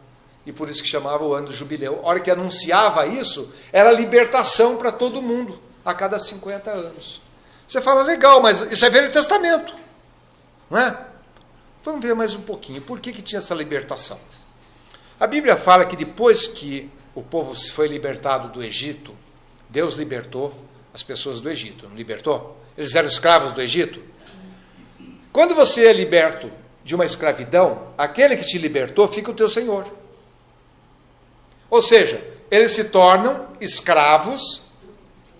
E por isso que chamava o ano do jubileu. A hora que anunciava isso, era libertação para todo mundo, a cada 50 anos. Você fala, legal, mas isso é Velho Testamento. Não é? Vamos ver mais um pouquinho. Por que tinha essa libertação? A Bíblia fala que depois que o povo foi libertado do Egito, Deus libertou as pessoas do Egito, não libertou? Eles eram escravos do Egito. Quando você é liberto de uma escravidão, aquele que te libertou fica o teu senhor. Ou seja, eles se tornam escravos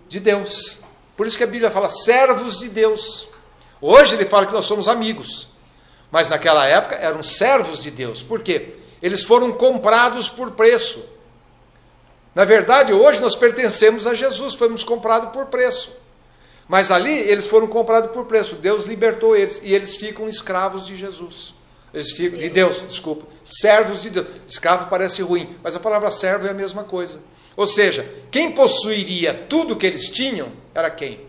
de Deus. Por isso que a Bíblia fala servos de Deus. Hoje ele fala que nós somos amigos, mas naquela época eram servos de Deus. Por quê? Eles foram comprados por preço. Na verdade, hoje nós pertencemos a Jesus, fomos comprados por preço. Mas ali eles foram comprados por preço. Deus libertou eles e eles ficam escravos de Jesus. Eles ficam, de Deus, desculpa. Servos de Deus. Escravo parece ruim, mas a palavra servo é a mesma coisa. Ou seja, quem possuiria tudo que eles tinham era quem?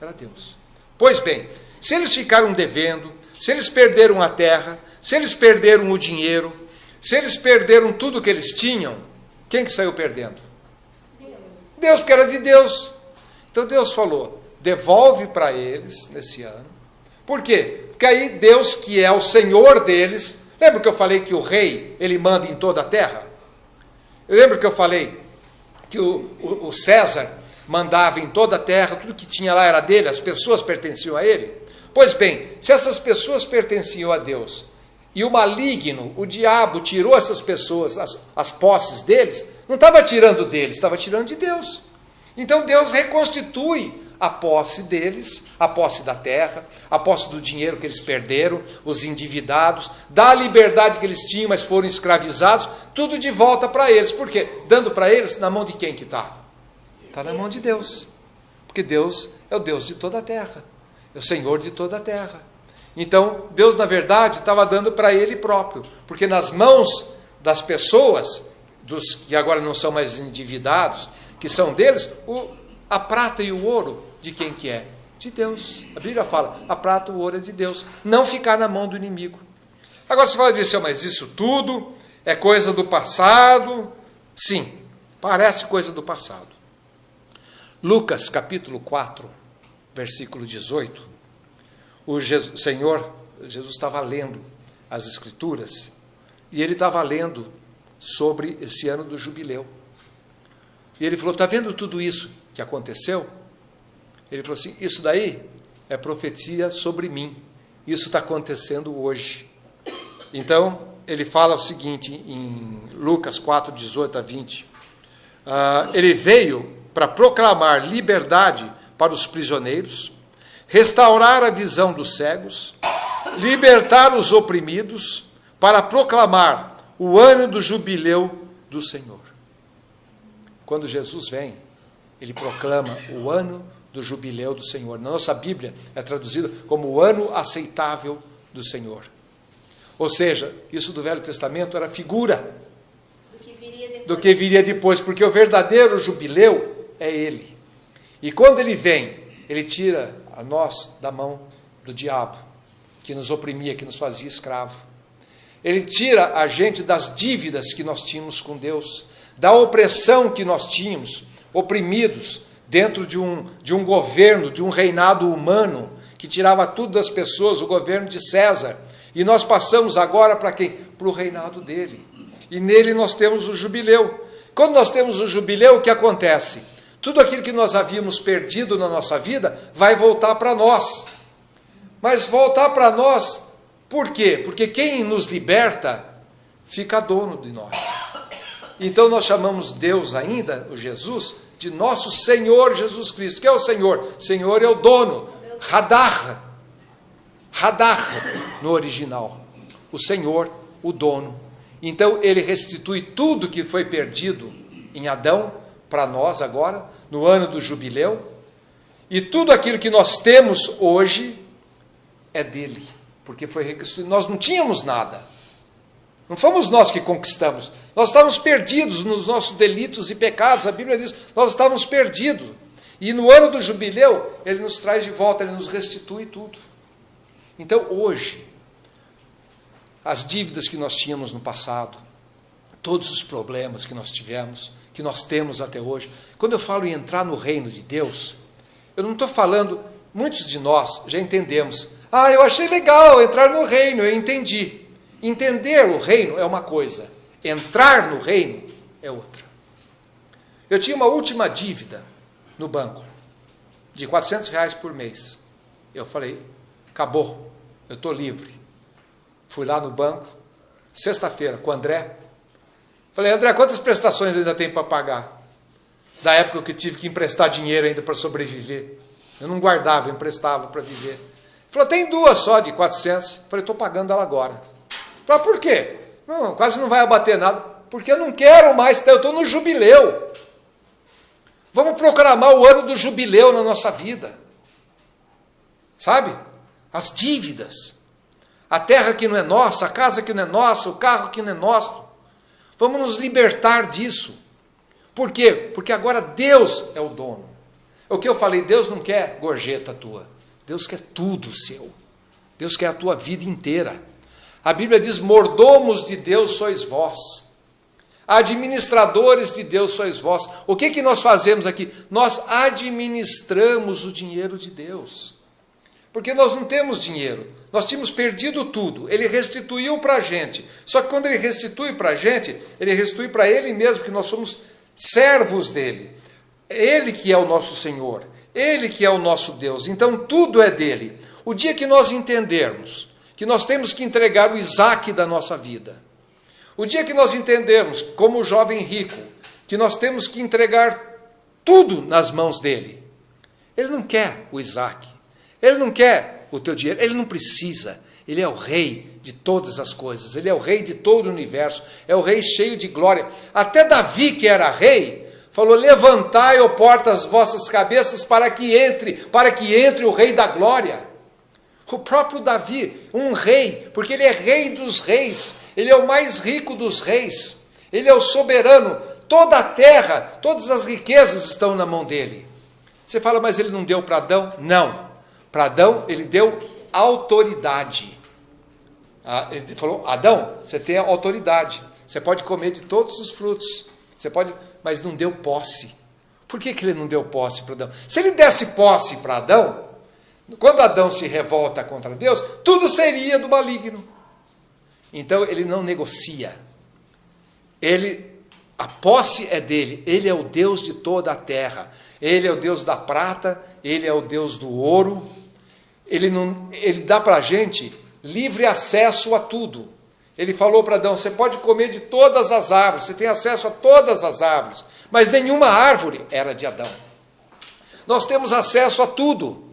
Era Deus. Pois bem, se eles ficaram devendo, se eles perderam a terra, se eles perderam o dinheiro, se eles perderam tudo que eles tinham, quem que saiu perdendo? Deus. Deus, porque era de Deus. Então Deus falou, devolve para eles nesse ano. Por quê? Porque aí Deus, que é o Senhor deles, lembra que eu falei que o rei, ele manda em toda a terra? Eu lembro que eu falei que o César mandava em toda a terra, tudo que tinha lá era dele, as pessoas pertenciam a ele. Pois bem, se essas pessoas pertenciam a Deus, e o maligno, o diabo, tirou essas pessoas, as posses deles, não estava tirando deles, estava tirando de Deus. Então Deus reconstitui a posse deles, a posse da terra, a posse do dinheiro que eles perderam, os endividados, dá a liberdade que eles tinham, mas foram escravizados, tudo de volta para eles. Por quê? Dando para eles, na mão de quem que está? Está na mão de Deus. Porque Deus é o Deus de toda a terra, é o Senhor de toda a terra. Então, Deus, na verdade, estava dando para Ele próprio, porque nas mãos das pessoas, dos que agora não são mais endividados, que são deles, a prata e o ouro, de quem que é? De Deus. A Bíblia fala, a prata e o ouro é de Deus, não ficar na mão do inimigo. Agora você fala disso, mas isso tudo é coisa do passado? Sim, parece coisa do passado. Lucas, capítulo 4, versículo 18, Jesus estava lendo as Escrituras, e ele estava lendo sobre esse ano do jubileu. E ele falou, está vendo tudo isso que aconteceu? Ele falou assim, isso daí é profecia sobre mim, isso está acontecendo hoje. Então, ele fala o seguinte, em Lucas 4, 18 a 20, ele veio para proclamar liberdade para os prisioneiros, restaurar a visão dos cegos, libertar os oprimidos, para proclamar o ano do jubileu do Senhor. Quando Jesus vem, ele proclama o ano do jubileu do Senhor. Na nossa Bíblia é traduzido como o ano aceitável do Senhor. Ou seja, isso do Velho Testamento era figura do que viria depois, porque o verdadeiro jubileu é ele. E quando ele vem, ele tira a nós da mão do diabo, que nos oprimia, que nos fazia escravo. Ele tira a gente das dívidas que nós tínhamos com Deus, da opressão que nós tínhamos, oprimidos dentro de um governo, de um reinado humano, que tirava tudo das pessoas, o governo de César. E nós passamos agora para quem? Para o reinado dele. E nele nós temos o jubileu. Quando nós temos o jubileu, o que acontece? Tudo aquilo que nós havíamos perdido na nossa vida vai voltar para nós. Mas voltar para nós, por quê? Porque quem nos liberta fica dono de nós. Então nós chamamos Deus ainda, o Jesus, de nosso Senhor Jesus Cristo. Que é o Senhor? Senhor é o dono. Hadar no original. O Senhor, o dono. Então ele restitui tudo que foi perdido em Adão para nós agora, no ano do jubileu. E tudo aquilo que nós temos hoje é dele, porque foi reconstruído. Nós não tínhamos nada. Não fomos nós que conquistamos. Nós estávamos perdidos nos nossos delitos e pecados. A Bíblia diz, nós estávamos perdidos. E no ano do jubileu, ele nos traz de volta, ele nos restitui tudo. Então, hoje, as dívidas que nós tínhamos no passado, todos os problemas que nós tivemos, que nós temos até hoje, quando eu falo em entrar no reino de Deus, eu não estou falando, muitos de nós já entendemos, eu achei legal entrar no reino, eu entendi. Entender o reino é uma coisa, entrar no reino é outra. Eu tinha uma última dívida no banco, de R$400 por mês. Eu falei, acabou, eu estou livre. Fui lá no banco, sexta-feira, com o André. Falei, André, quantas prestações ainda tem para pagar? Da época que eu tive que emprestar dinheiro ainda para sobreviver. Eu não guardava, eu emprestava para viver. Ele falou, tem 2 só de 400. Falei, estou pagando ela agora. Falei, por quê? Não, quase não vai abater nada. Porque eu não quero mais, eu estou no jubileu. Vamos proclamar o ano do jubileu na nossa vida. Sabe? As dívidas. A terra que não é nossa, a casa que não é nossa, o carro que não é nosso. Vamos nos libertar disso. Por quê? Porque agora Deus é o dono. É o que eu falei, Deus não quer gorjeta tua. Deus quer tudo seu. Deus quer a tua vida inteira. A Bíblia diz, mordomos de Deus sois vós. Administradores de Deus sois vós. O que nós fazemos aqui? Nós administramos o dinheiro de Deus. Porque nós não temos dinheiro. Nós tínhamos perdido tudo. Ele restituiu para a gente. Só que quando ele restitui para a gente, ele restitui para ele mesmo, que nós somos servos dele. Ele que é o nosso Senhor. Ele que é o nosso Deus. Então tudo é dele. O dia que nós entendermos que nós temos que entregar o Isaac da nossa vida, o dia que nós entendermos, como o jovem rico, que nós temos que entregar tudo nas mãos dele. Ele não quer o Isaac, ele não quer o teu dinheiro, ele não precisa. Ele é o rei de todas as coisas, ele é o rei de todo o universo, é o rei cheio de glória. Até Davi, que era rei, falou: levantai, ó portas, as vossas cabeças, para que entre o rei da glória. O próprio Davi, um rei, porque ele é rei dos reis, ele é o mais rico dos reis, ele é o soberano, toda a terra, todas as riquezas estão na mão dele. Você fala: mas ele não deu para Adão? Não, para Adão ele deu autoridade. Ele falou: Adão, você tem autoridade, você pode comer de todos os frutos, você pode, mas não deu posse. Por que ele não deu posse para Adão? Se ele desse posse para Adão, quando Adão se revolta contra Deus, tudo seria do maligno. Então ele não negocia. A posse é dele, ele é o Deus de toda a terra, ele é o Deus da prata, ele é o Deus do ouro, ele dá para a gente livre acesso a tudo. Ele falou para Adão: você pode comer de todas as árvores, você tem acesso a todas as árvores, mas nenhuma árvore era de Adão. Nós temos acesso a tudo,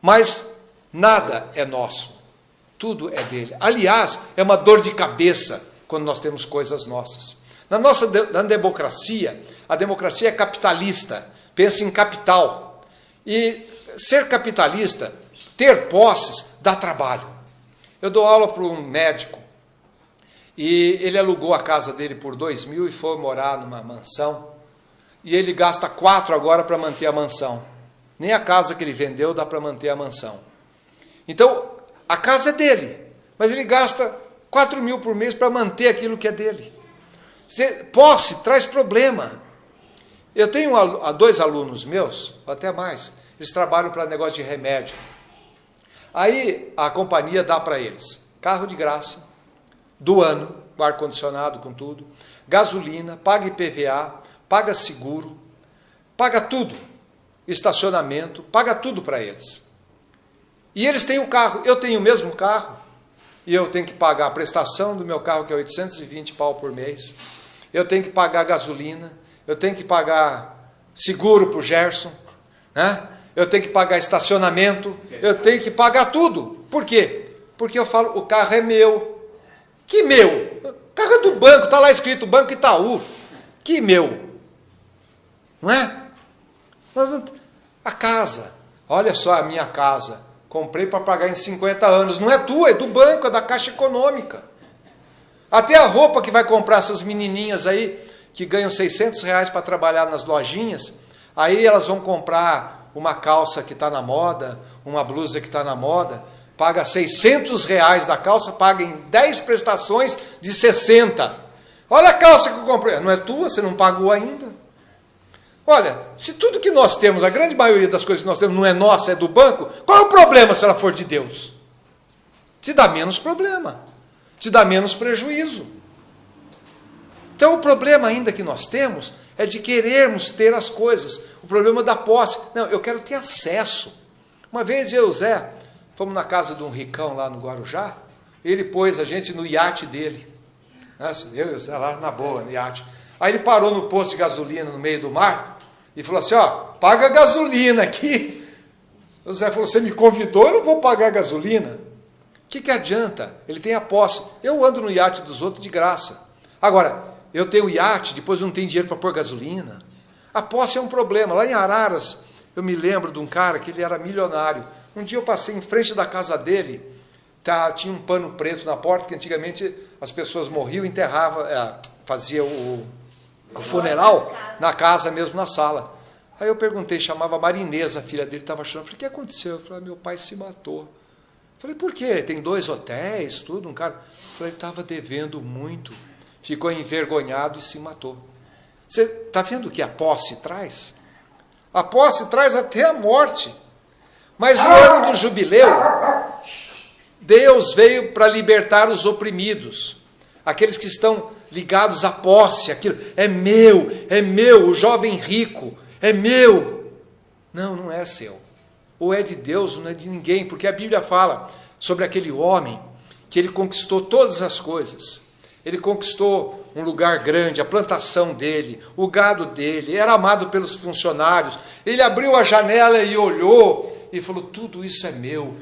mas nada é nosso, tudo é dele. Aliás, é uma dor de cabeça quando nós temos coisas nossas. Na democracia, a democracia é capitalista, pensa em capital. E ser capitalista, ter posses, dá trabalho. Eu dou aula para um médico, e ele alugou a casa dele por 2.000 e foi morar numa mansão, e ele gasta 4 agora para manter a mansão. Nem a casa que ele vendeu dá para manter a mansão. Então, a casa é dele, mas ele gasta 4.000 por mês para manter aquilo que é dele. Posse traz problema. Eu tenho 2 alunos meus, ou até mais, eles trabalham para negócio de remédio. Aí a companhia dá para eles carro de graça, do ano, com ar-condicionado, com tudo, gasolina, paga IPVA, paga seguro, paga tudo, estacionamento, paga tudo para eles. E eles têm o carro, eu tenho o mesmo carro, e eu tenho que pagar a prestação do meu carro, que é 820 pau por mês, eu tenho que pagar gasolina, eu tenho que pagar seguro para o Gerson, né? Eu tenho que pagar estacionamento, eu tenho que pagar tudo. Por quê? Porque eu falo: o carro é meu. Que meu? O carro é do banco, está lá escrito Banco Itaú. Que meu? Não é? A casa, olha só a minha casa, comprei para pagar em 50 anos, não é tua, é do banco, é da Caixa Econômica. Até a roupa que vai comprar essas menininhas aí, que ganham R$600 para trabalhar nas lojinhas, aí elas vão comprar uma calça que está na moda, uma blusa que está na moda, paga R$600 da calça, paga em 10 prestações de 60. Olha a calça que eu comprei, não é tua, você não pagou ainda. Olha, se tudo que nós temos, a grande maioria das coisas que nós temos não é nossa, é do banco, qual é o problema se ela for de Deus? Te dá menos problema, te dá menos prejuízo. Então o problema ainda que nós temos é de querermos ter as coisas, o problema da posse. Não, eu quero ter acesso. Uma vez eu e o Zé fomos na casa de um ricão lá no Guarujá, ele pôs a gente no iate dele. Nossa, eu e o Zé lá na boa, no iate. Aí ele parou no posto de gasolina no meio do mar e falou assim: ó, paga a gasolina aqui. O Zé falou: você me convidou, eu não vou pagar a gasolina. O que adianta? Ele tem a posse. Eu ando no iate dos outros de graça. Agora, eu tenho iate, depois não tenho dinheiro para pôr gasolina. A posse é um problema. Lá em Araras, eu me lembro de um cara que ele era milionário. Um dia eu passei em frente da casa dele, tinha um pano preto na porta, que antigamente as pessoas morriam e enterravam, fazia o funeral na casa mesmo, na sala. Aí eu perguntei, chamava Marinesa, a filha dele estava chorando. Falei: o que aconteceu? Eu falei: meu pai se matou. Falei: por quê? Ele tem 2 hotéis, tudo, um cara. Falei: ele estava devendo muito, ficou envergonhado e se matou. Você está vendo o que a posse traz? A posse traz até a morte. Mas no ano do jubileu, Deus veio para libertar os oprimidos, aqueles que estão ligados à posse, aquilo, é meu, o jovem rico, é meu. Não, não é seu. ou é de Deus ou não é de ninguém, porque a Bíblia fala sobre aquele homem que ele conquistou todas as coisas. Ele conquistou um lugar grande, a plantação dele, o gado dele, era amado pelos funcionários. Ele abriu a janela e olhou e falou, tudo isso é meu.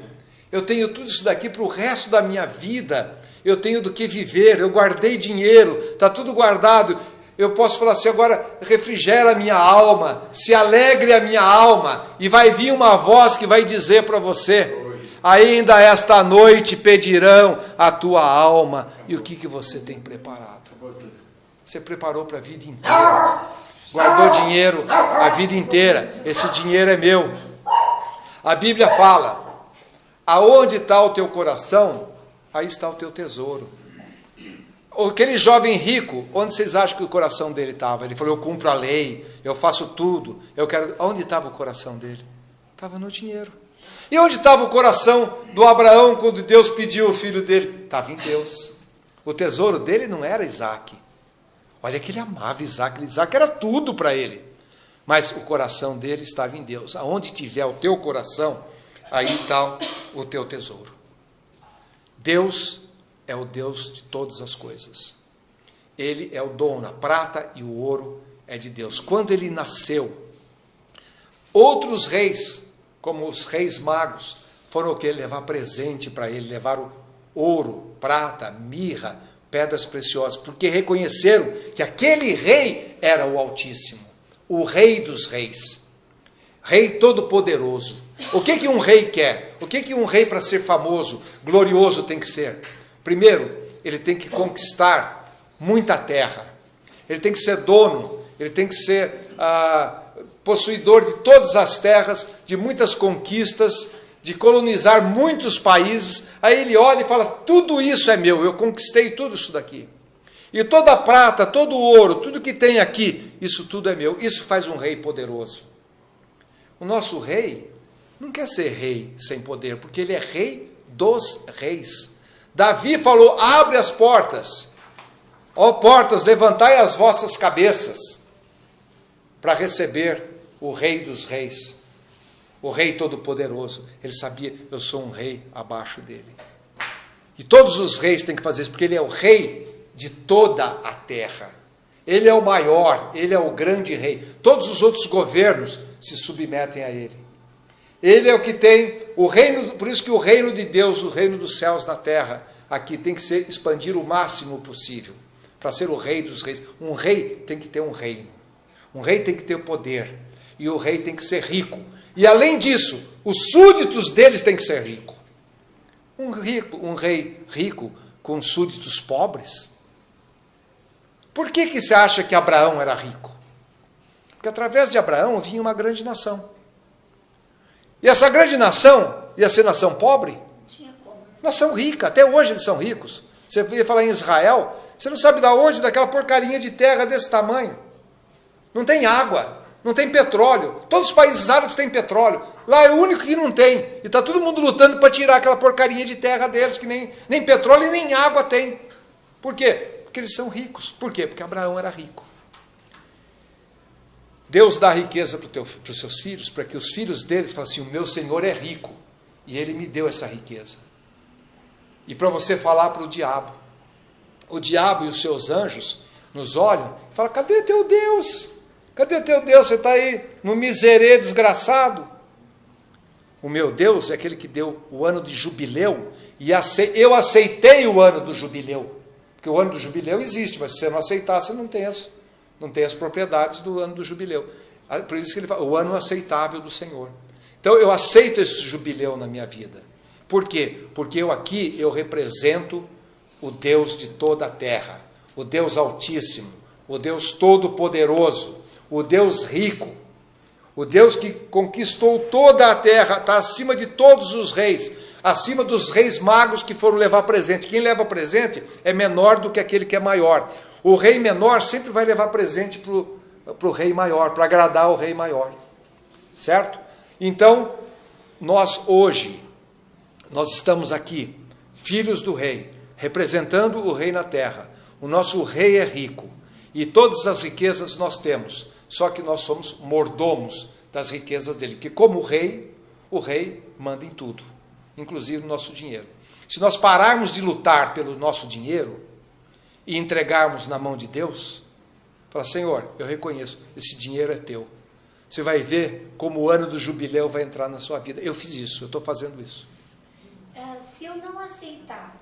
Eu tenho tudo isso daqui para o resto da minha vida. Eu tenho do que viver, eu guardei dinheiro, está tudo guardado. Eu posso falar assim, agora refrigera a minha alma, se alegre a minha alma, e vai vir uma voz que vai dizer para você, ainda esta noite pedirão a tua alma. E o que você tem preparado? Você preparou para a vida inteira, guardou dinheiro a vida inteira, esse dinheiro é meu. A Bíblia fala, aonde está o teu coração, aí está o teu tesouro. Aquele jovem rico, onde vocês acham que o coração dele estava? Ele falou, eu cumpro a lei, eu faço tudo, eu quero... Onde estava o coração dele? Estava no dinheiro. E onde estava o coração do Abraão quando Deus pediu o filho dele? Estava em Deus. O tesouro dele não era Isaac. Olha que ele amava Isaac. Isaac era tudo para ele. Mas o coração dele estava em Deus. Aonde tiver o teu coração, aí está o teu tesouro. Deus é o Deus de todas as coisas. Ele é o dono, a prata e o ouro é de Deus. Quando ele nasceu, outros reis, como os reis magos, foram o que? Levar presente para ele, levaram ouro, prata, mirra, pedras preciosas, porque reconheceram que aquele rei era o Altíssimo, o rei dos reis, rei todo-poderoso. O que um rei quer? O que um rei, para ser famoso, glorioso, tem que ser? Primeiro, ele tem que conquistar muita terra, ele tem que ser dono, ele tem que ser possuidor de todas as terras, de muitas conquistas, de colonizar muitos países. Aí ele olha e fala, tudo isso é meu, eu conquistei tudo isso daqui. E toda a prata, todo o ouro, tudo que tem aqui, isso tudo é meu. Isso faz um rei poderoso. O nosso rei não quer ser rei sem poder, porque ele é rei dos reis. Davi falou, abre as portas, ó portas, levantai as vossas cabeças, para receber o rei dos reis, o rei todo-poderoso. Ele sabia, eu sou um rei abaixo dele. E todos os reis têm que fazer isso, porque ele é o rei de toda a terra. Ele é o maior, ele é o grande rei. Todos os outros governos se submetem a ele. Ele é o que tem o reino, por isso que o reino de Deus, o reino dos céus na terra, aqui tem que ser expandir o máximo possível, para ser o rei dos reis. Um rei tem que ter um reino. Um rei tem que ter poder. E o rei tem que ser rico. E além disso, os súditos deles têm que ser ricos. Um rei rico com súditos pobres? Por que você acha que Abraão era rico? Porque através de Abraão vinha uma grande nação. E essa grande nação ia ser nação pobre? Não tinha como. Nação rica, até hoje eles são ricos. Você ia falar em Israel, você não sabe de onde, daquela porcaria de terra desse tamanho. Não tem água, não tem petróleo. Todos os países árabes têm petróleo. Lá é o único que não tem. E está todo mundo lutando para tirar aquela porcaria de terra deles, que nem petróleo e nem água tem. Por quê? Porque eles são ricos. Por quê? Porque Abraão era rico. Deus dá riqueza para os seus filhos, para que os filhos deles falem assim, o meu Senhor é rico, e Ele me deu essa riqueza. E para você falar para o diabo e os seus anjos nos olham e falam, cadê teu Deus? Cadê o teu Deus? Você está aí no miserê desgraçado. O meu Deus é aquele que deu o ano de jubileu, e eu aceitei o ano do jubileu, porque o ano do jubileu existe, mas se você não aceitar, você não tem as propriedades do ano do jubileu. Por isso que ele fala, o ano aceitável do Senhor. Então eu aceito esse jubileu na minha vida. Por quê? Porque eu represento o Deus de toda a terra, o Deus Altíssimo, o Deus Todo-Poderoso, o Deus rico, o Deus que conquistou toda a terra, está acima de todos os reis, acima dos reis magos que foram levar presente. Quem leva presente é menor do que aquele que é maior. O rei menor sempre vai levar presente para o rei maior, para agradar o rei maior. Certo? Então, nós estamos aqui, filhos do rei, representando o rei na terra. O nosso rei é rico e todas as riquezas nós temos, só que nós somos mordomos das riquezas dele, que como rei, O rei manda em tudo, inclusive no nosso dinheiro. Se nós pararmos de lutar pelo nosso dinheiro e entregarmos na mão de Deus, falar, Senhor, eu reconheço, esse dinheiro é teu. Você vai ver como o ano do jubileu vai entrar na sua vida. Eu fiz isso, eu estou fazendo isso. Se eu não aceitar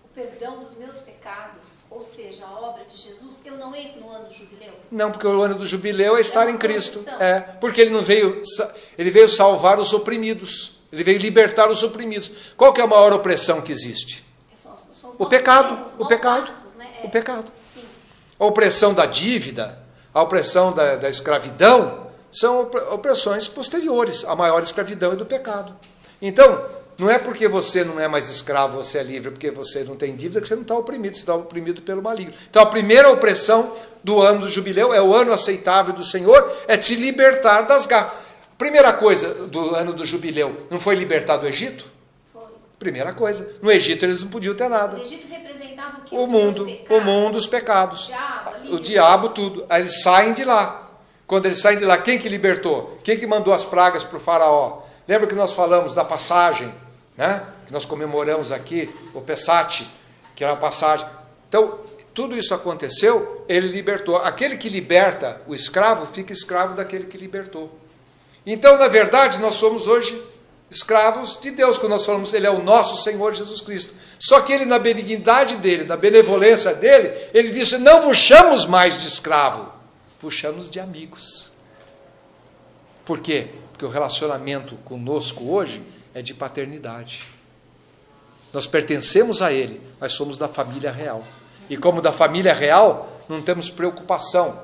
o perdão dos meus pecados, ou seja, a obra de Jesus, eu não entro no ano do jubileu? Não, porque o ano do jubileu é estar em Cristo. Condição. Porque ele veio salvar os oprimidos. Ele veio libertar os oprimidos. Qual que é a maior opressão que existe? São os O pecado. erros, O pecado. passos, né? O pecado. Sim. A opressão da dívida, a opressão da escravidão, são opressões posteriores. A maior escravidão é do pecado. Então, não é porque você não é mais escravo, você é livre, porque você não tem dívida, que você não está oprimido, você está oprimido pelo maligno. Então, a primeira opressão do ano do jubileu, é o ano aceitável do Senhor, é te libertar das garras. Primeira coisa do ano do jubileu, não foi libertar do Egito? Foi. Primeira coisa. No Egito eles não podiam ter nada. O Egito representava o quê? O mundo, os pecados. O diabo, tudo. Aí eles saem de lá. Quando eles saem de lá, quem que libertou? Quem que mandou as pragas para o faraó? Lembra que nós falamos da passagem, né? Que nós comemoramos aqui, o Pessach, que era a passagem. Então, tudo isso aconteceu, ele libertou. Aquele que liberta o escravo, fica escravo daquele que libertou. Então, na verdade, nós somos hoje escravos de Deus, quando nós falamos, ele é o nosso Senhor Jesus Cristo. Só que ele, na benignidade dele, na benevolência dele, ele disse, não vos chamamos mais de escravo, vos chamamos de amigos. Por quê? Porque o relacionamento conosco hoje é de paternidade. Nós pertencemos a ele, nós somos da família real. E como da família real, não temos preocupação.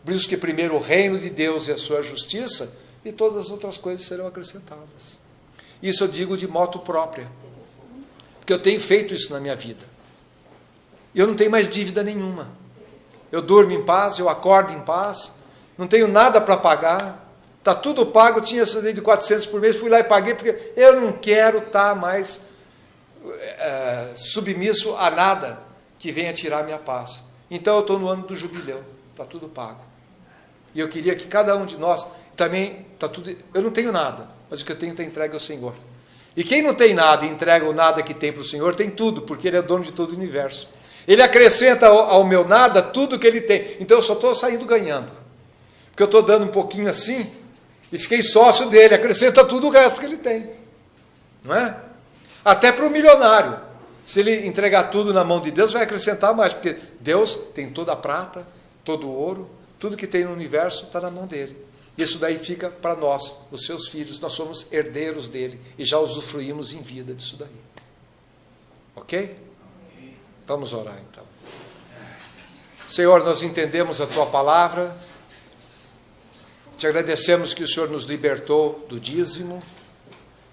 Por isso que primeiro o reino de Deus e a sua justiça, e todas as outras coisas serão acrescentadas. Isso eu digo de moto própria, porque eu tenho feito isso na minha vida. E eu não tenho mais dívida nenhuma. Eu durmo em paz, eu acordo em paz, não tenho nada para pagar, está tudo pago, eu tinha essa lei de 400 por mês, fui lá e paguei, porque eu não quero estar mais submisso a nada que venha tirar minha paz. Então eu estou no ano do jubileu, está tudo pago. E eu queria que cada um de nós, também, está tudo, eu não tenho nada, mas o que eu tenho está entregue ao Senhor. E quem não tem nada e entrega o nada que tem para o Senhor, tem tudo, porque Ele é dono de todo o universo. Ele acrescenta ao meu nada tudo que Ele tem. Então eu só estou saindo ganhando. Porque eu estou dando um pouquinho assim, e fiquei sócio dele, acrescenta tudo o resto que ele tem. Não é? Até para o milionário. Se ele entregar tudo na mão de Deus, vai acrescentar mais, porque Deus tem toda a prata, todo o ouro, tudo que tem no universo está na mão dele. Isso daí fica para nós, os seus filhos, nós somos herdeiros dele e já usufruímos em vida disso daí. Ok? Vamos orar então. Senhor, nós entendemos a tua palavra, te agradecemos que o Senhor nos libertou do dízimo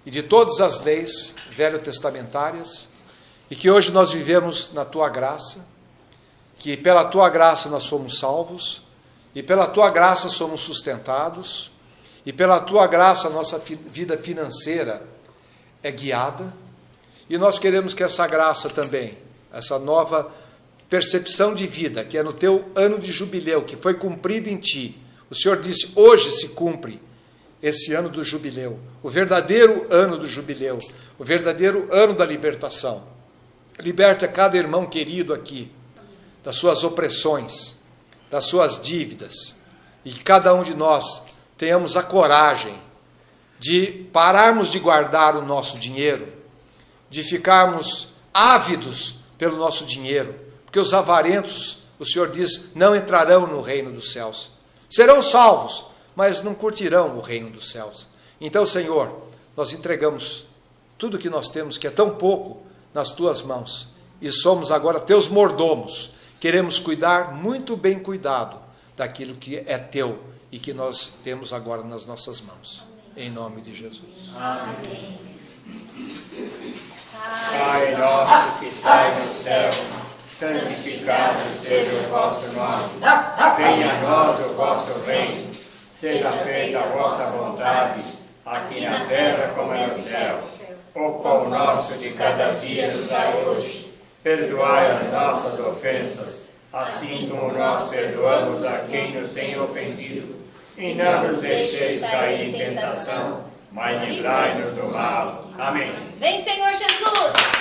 e de todas as leis velho-testamentárias e que hoje nós vivemos na tua graça, que pela tua graça nós somos salvos, e pela tua graça somos sustentados, e pela tua graça a nossa vida financeira é guiada, e nós queremos que essa graça também, essa nova percepção de vida, que é no teu ano de jubileu, que foi cumprida em ti, o Senhor disse, hoje se cumpre esse ano do jubileu, o verdadeiro ano do jubileu, o verdadeiro ano da libertação. Liberte a cada irmão querido aqui, das suas opressões, das suas dívidas, e que cada um de nós tenhamos a coragem de pararmos de guardar o nosso dinheiro, de ficarmos ávidos pelo nosso dinheiro, porque os avarentos, o Senhor diz, não entrarão no reino dos céus. Serão salvos, mas não curtirão o reino dos céus. Então, Senhor, nós entregamos tudo que nós temos, que é tão pouco, nas tuas mãos, e somos agora teus mordomos. Queremos cuidar, muito bem cuidado, daquilo que é teu e que nós temos agora nas nossas mãos. Amém. Em nome de Jesus. Amém. Pai nosso que estais no céu, santificado seja o vosso nome. Venha a nós o vosso reino. Seja feita a vossa vontade, aqui na terra como é no céu. O pão nosso de cada dia nos dai hoje. Perdoai as nossas ofensas, assim como nós perdoamos a quem nos tem ofendido. E não nos deixeis cair em tentação, mas livrai-nos do mal. Amém. Vem, Senhor Jesus!